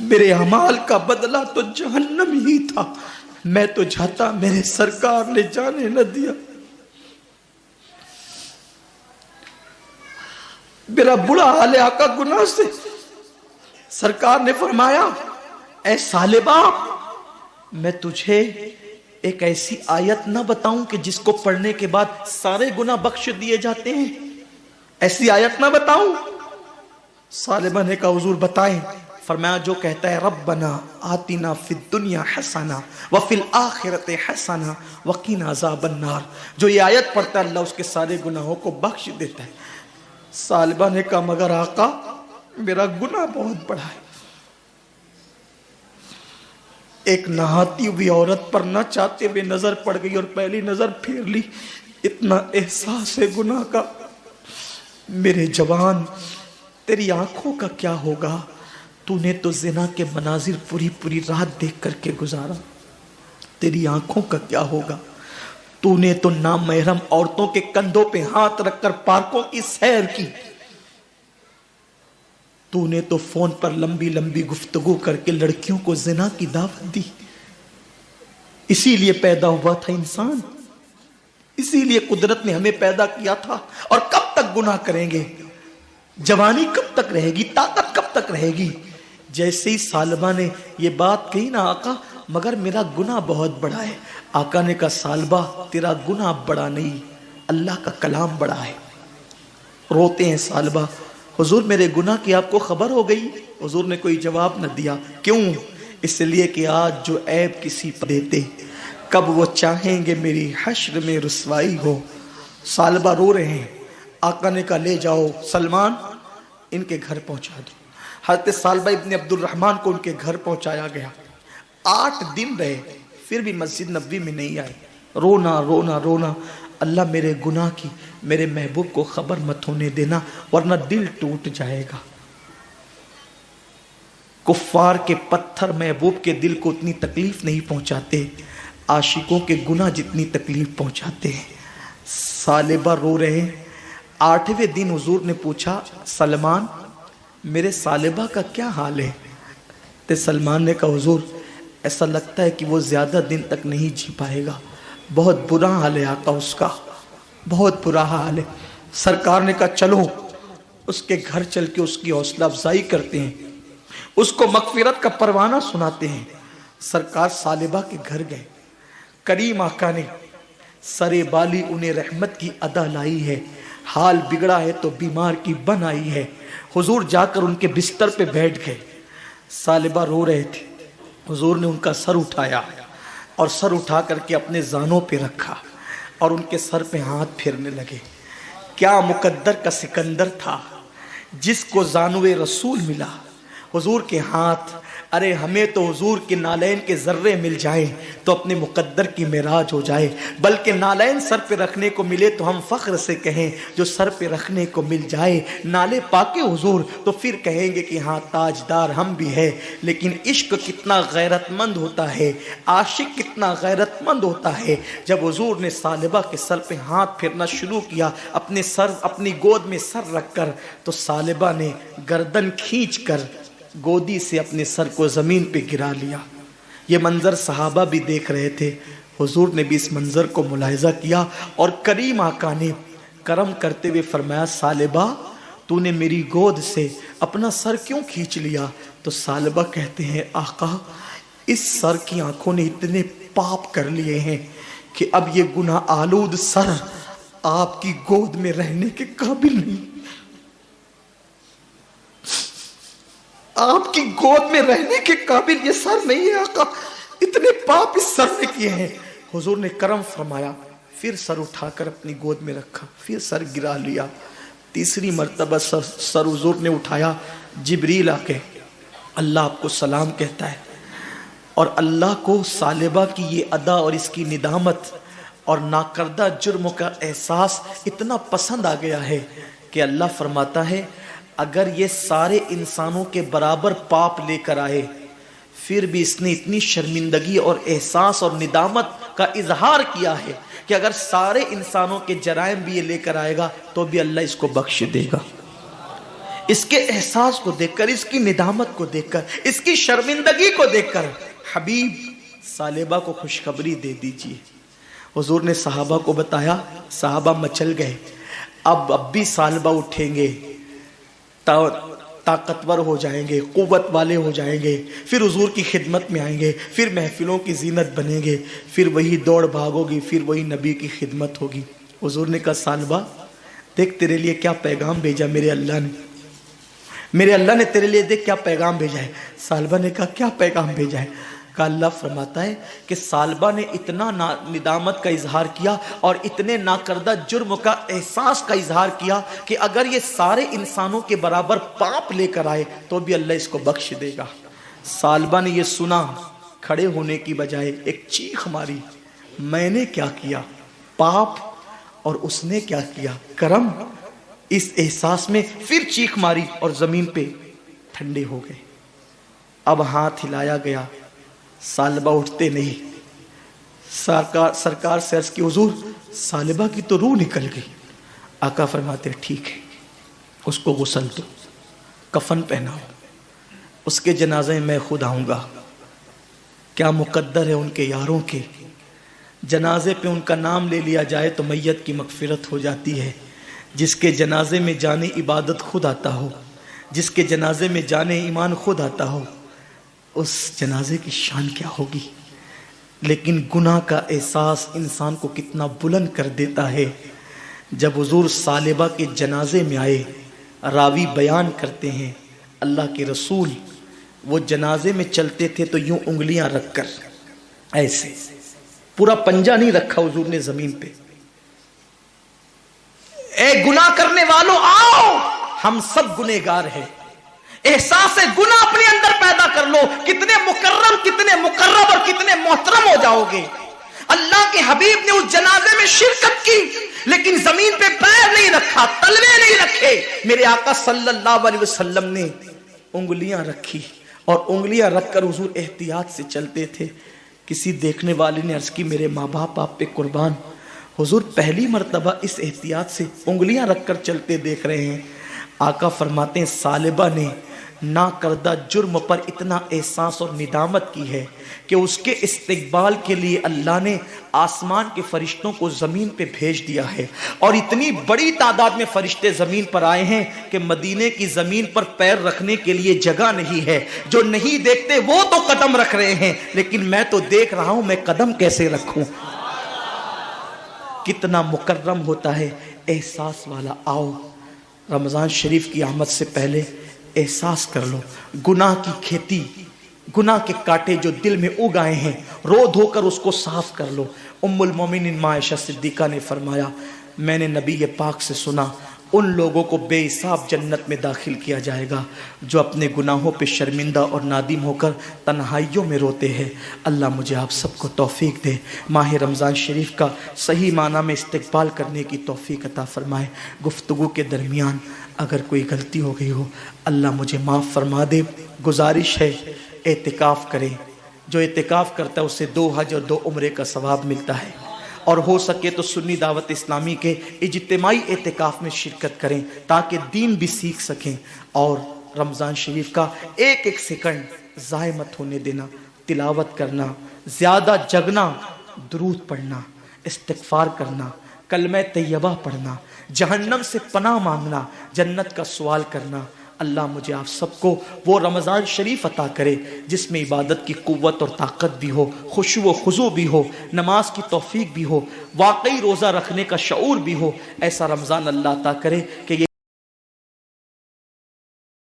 میرے اعمال کا بدلہ تو جہنم ہی تھا، میں تو جاتا میرے سرکار نے جانے نہ دیا، میرا برا حال ہے آقا گناہ سے۔ سرکار نے فرمایا اے ثعلبہ میں تجھے ایک ایسی آیت نہ بتاؤں کہ جس کو پڑھنے کے بعد سارے گناہ بخش دیے جاتے ہیں؟ ایسی آیت نہ بتاؤں؟ ثعلبہ نے کہا حضور بتائیں۔ فرمایا جو کہتا ہے ربنا آتنا فی الدنیا حسنہ وفی الآخرۃ حسنہ وقنا عذاب النار، جو یہ آیت پڑھتا ہے اللہ اس کے سارے گناہوں کو بخش دیتا ہے۔ ثعلبہ نے کہا مگر آقا میرا گناہ بہت بڑا ہے، ایک نہاتی ہوئی عورت پر نہ چاہتے ہوئے نظر پڑ گئی اور پہلی نظر پھیر لی، اتنا احساس ہے گناہ کا۔ میرے جوان تیری آنکھوں کا کیا ہوگا؟ تو نے تو زنا کے مناظر پوری پوری رات دیکھ کر کے گزارا، تیری آنکھوں کا کیا ہوگا؟ تو نے تو نامحرم عورتوں کے کندھوں پہ ہاتھ رکھ کر پارکوں کی سیر کی، تو نے تو فون پر لمبی لمبی گفتگو کر کے لڑکیوں کو زنا کی دعوت دی۔ اسی لیے پیدا ہوا تھا انسان، اسی لیے قدرت نے ہمیں پیدا کیا تھا۔ اور کب تک گناہ کریں گے؟ جوانی کب تک رہے گی؟ طاقت کب تک رہے گی؟ جیسے ہی ثعلبہ نے یہ بات کہی نا آقا مگر میرا گناہ بہت بڑا ہے، آقا نے کہا ثعلبہ تیرا گناہ بڑا نہیں، اللہ کا کلام بڑا ہے۔ روتے ہیں ثعلبہ حضور میرے گناہ کی آپ کو خبر ہو گئی؟ حضور نے کوئی جواب نہ دیا۔ کیوں؟ اس لیے کہ آج جو عیب کسی پر دیتے کب وہ چاہیں گے میری حشر میں رسوائی ہو۔ ثعلبہ رو رہے ہیں، آقا نے کہا لے جاؤ سلمان ان کے گھر پہنچا دو۔ حضرت ثعلبہ ابن عبد الرحمن کو ان کے گھر پہنچایا گیا، 8 دن رہے، پھر بھی مسجد نبوی میں نہیں آئے، رونا رونا رونا، اللہ میرے گناہ کی میرے محبوب کو خبر مت ہونے دینا ورنہ دل ٹوٹ جائے گا۔ کفار کے پتھر محبوب کے دل کو اتنی تکلیف نہیں پہنچاتے، عاشقوں کے گناہ جتنی تکلیف پہنچاتے ہیں۔ ثعلبہ رو رہے ہیں۔ 8ویں دن حضور نے پوچھا سلمان میرے ثعلبہ کا کیا حال ہے؟ تو سلمان نے کہا حضور ایسا لگتا ہے کہ وہ زیادہ دن تک نہیں جی پائے گا، بہت برا حال ہے آقا اس کا، بہت برا حال ہے۔ سرکار نے کہا چلو اس کے گھر چل کے اس کی حوصلہ افزائی کرتے ہیں، اس کو مغفرت کا پروانہ سناتے ہیں۔ سرکار ثعلبہ کے گھر گئے، کریم آقا نے سرے بالی انہیں رحمت کی ادا لائی ہے، حال بگڑا ہے تو بیمار کی بن آئی ہے۔ حضور جا کر ان کے بستر پہ بیٹھ گئے، ثعلبہ رو رہے تھے، حضور نے ان کا سر اٹھایا اور سر اٹھا کر کے اپنے زانوں پہ رکھا اور ان کے سر پہ ہاتھ پھیرنے لگے۔ کیا مقدر کا سکندر تھا جس کو زانوے رسول ملا، حضور کے ہاتھ۔ ارے ہمیں تو حضور کے نالین کے ذرے مل جائیں تو اپنے مقدر کی معراج ہو جائے، بلکہ نالین سر پہ رکھنے کو ملے تو ہم فخر سے کہیں جو سر پہ رکھنے کو مل جائے نالے پاکے حضور تو پھر کہیں گے کہ ہاں تاجدار ہم بھی ہے۔ لیکن عشق کتنا غیرت مند ہوتا ہے، عاشق کتنا غیرت مند ہوتا ہے۔ جب حضور نے ثعلبہ کے سر پہ ہاتھ پھیرنا شروع کیا اپنی گود میں سر رکھ کر، تو ثعلبہ نے گردن کھینچ کر گودی سے اپنے سر کو زمین پہ گرا لیا۔ یہ منظر صحابہ بھی دیکھ رہے تھے، حضور نے بھی اس منظر کو ملاحظہ کیا اور کریم آقا نے کرم کرتے ہوئے فرمایا ثعلبہ تو نے میری گود سے اپنا سر کیوں کھینچ لیا؟ تو ثعلبہ کہتے ہیں آقا اس سر کی آنکھوں نے اتنے پاپ کر لیے ہیں کہ اب یہ گناہ آلود سر آپ کی گود میں رہنے کے قابل نہیں، آپ کی گود میں رہنے کے قابل یہ سر نہیں ہے آقا، اتنے پاپ اس سر نے کیے ہیں۔ حضور نے کرم فرمایا، پھر سر اٹھا کر اپنی گود میں رکھا، پھر سر گرا لیا، تیسری مرتبہ سر حضور نے اٹھایا، جبریل آ کے اللہ آپ کو سلام کہتا ہے، اور اللہ کو ثعلبہ کی یہ ادا اور اس کی ندامت اور ناکردہ جرم کا احساس اتنا پسند آ گیا ہے کہ اللہ فرماتا ہے اگر یہ سارے انسانوں کے برابر پاپ لے کر آئے پھر بھی اس نے اتنی شرمندگی اور احساس اور ندامت کا اظہار کیا ہے کہ اگر سارے انسانوں کے جرائم بھی یہ لے کر آئے گا تو بھی اللہ اس کو بخش دے گا۔ اس کے احساس کو دیکھ کر، اس کی ندامت کو دیکھ کر، اس کی شرمندگی کو دیکھ کر حبیب ثعلبہ کو خوشخبری دے دیجیے۔ حضور نے صحابہ کو بتایا، صحابہ مچل گئے، اب بھی ثعلبہ اٹھیں گے، طاقتور ہو جائیں گے، قوت والے ہو جائیں گے، پھر حضور کی خدمت میں آئیں گے، پھر محفلوں کی زینت بنیں گے، پھر وہی دوڑ بھاگ ہوگی، پھر وہی نبی کی خدمت ہوگی۔ حضور نے کہا ثعلبہ دیکھ تیرے لیے کیا پیغام بھیجا میرے اللہ نے، میرے اللہ نے تیرے لیے دیکھ کیا پیغام بھیجا ہے۔ ثعلبہ نے کہا کیا پیغام بھیجا ہے؟ کہا اللہ فرماتا ہے کہ ثعلبہ نے اتنا ندامت کا اظہار کیا اور اتنے ناکردہ جرم کا احساس کا اظہار کیا کہ اگر یہ سارے انسانوں کے برابر پاپ لے کر آئے تو بھی اللہ اس کو بخش دے گا۔ ثعلبہ نے یہ سنا، کھڑے ہونے کی بجائے ایک چیخ ماری، میں نے کیا کیا؟ پاپ اور اس نے کیا کیا؟ کرم۔ اس احساس میں پھر چیخ ماری اور زمین پہ ٹھنڈے ہو گئے۔ اب ہاتھ ہلایا گیا، ثعلبہ اٹھتے نہیں۔ سرکار سے عرض کی حضور ثعلبہ کی تو روح نکل گئی۔ آقا فرماتے ٹھیک ہے، اس کو غسل دو، کفن پہناؤ، اس کے جنازے میں خود آؤں گا۔ کیا مقدر ہے ان کے یاروں کے، جنازے پہ ان کا نام لے لیا جائے تو میت کی مغفرت ہو جاتی ہے۔ جس کے جنازے میں جانے عبادت خود آتا ہو، جس کے جنازے میں جانے ایمان خود آتا ہو، اس جنازے کی شان کیا ہوگی۔ لیکن گناہ کا احساس انسان کو کتنا بلند کر دیتا ہے۔ جب حضور ثعلبہ کے جنازے میں آئے، راوی بیان کرتے ہیں اللہ کے رسول وہ جنازے میں چلتے تھے تو یوں انگلیاں رکھ کر ایسے، پورا پنجہ نہیں رکھا حضور نے زمین پہ۔ اے گناہ کرنے والوں آؤ، ہم سب گنہگار ہیں، احساس گناہ اپنے اندر پیدا کر لو، کتنے مکرم، کتنے مقرب اور کتنے محترم ہو جاؤ گے۔ اللہ کے حبیب نے اس جنازے میں شرکت کی لیکن زمین پہ پیر نہیں رکھا، تلوے نہیں رکھے۔ میرے آقا صلی اللہ علیہ وسلم نے انگلیاں رکھی اور انگلیاں رکھ کر حضور احتیاط سے چلتے تھے۔ کسی دیکھنے والے نے عرض کی میرے ماں باپ آپ پہ قربان، حضور پہلی مرتبہ اس احتیاط سے انگلیاں رکھ کر چلتے دیکھ رہے ہیں۔ آقا فرماتے ہیں ثعلبہ نے نا کردہ جرم پر اتنا احساس اور ندامت کی ہے کہ اس کے استقبال کے لیے اللہ نے آسمان کے فرشتوں کو زمین پہ بھیج دیا ہے، اور اتنی بڑی تعداد میں فرشتے زمین پر آئے ہیں کہ مدینے کی زمین پر پیر رکھنے کے لیے جگہ نہیں ہے۔ جو نہیں دیکھتے وہ تو قدم رکھ رہے ہیں، لیکن میں تو دیکھ رہا ہوں، میں قدم کیسے رکھوں؟ کتنا مکرم ہوتا ہے احساس والا۔ آؤ رمضان شریف کی آمد سے پہلے احساس کر لو، گناہ کی کھیتی، گناہ کے کانٹے جو دل میں اگ آئے ہیں، رو دھو کر اس کو صاف کر لو۔ ام المومنین ماں عائشہ صدیقہ نے فرمایا میں نے نبی پاک سے سنا ان لوگوں کو بے حساب جنت میں داخل کیا جائے گا جو اپنے گناہوں پہ شرمندہ اور نادم ہو کر تنہائیوں میں روتے ہیں۔ اللہ مجھے آپ سب کو توفیق دے، ماہ رمضان شریف کا صحیح معنی میں استقبال کرنے کی توفیق عطا فرمائے۔ گفتگو کے درمیان اگر کوئی غلطی ہو گئی ہو اللہ مجھے معاف فرما دے۔ گزارش ہے اعتکاف کریں، جو اعتکاف کرتا ہے اسے 2 حج اور 2 عمرے کا ثواب ملتا ہے، اور ہو سکے تو سنی دعوت اسلامی کے اجتماعی اعتکاف میں شرکت کریں تاکہ دین بھی سیکھ سکیں اور رمضان شریف کا ایک ایک سیکنڈ ضائع مت ہونے دینا. تلاوت کرنا، زیادہ جگنا، درود پڑھنا، استغفار کرنا، کلمہ طیبہ پڑھنا، جہنم سے پناہ مانگنا، جنت کا سوال کرنا. اللہ مجھے آپ سب کو وہ رمضان شریف عطا کرے جس میں عبادت کی قوت اور طاقت بھی ہو، خشوع و خضوع بھی ہو، نماز کی توفیق بھی ہو، واقعی روزہ رکھنے کا شعور بھی ہو. ایسا رمضان اللہ عطا کرے کہ یہ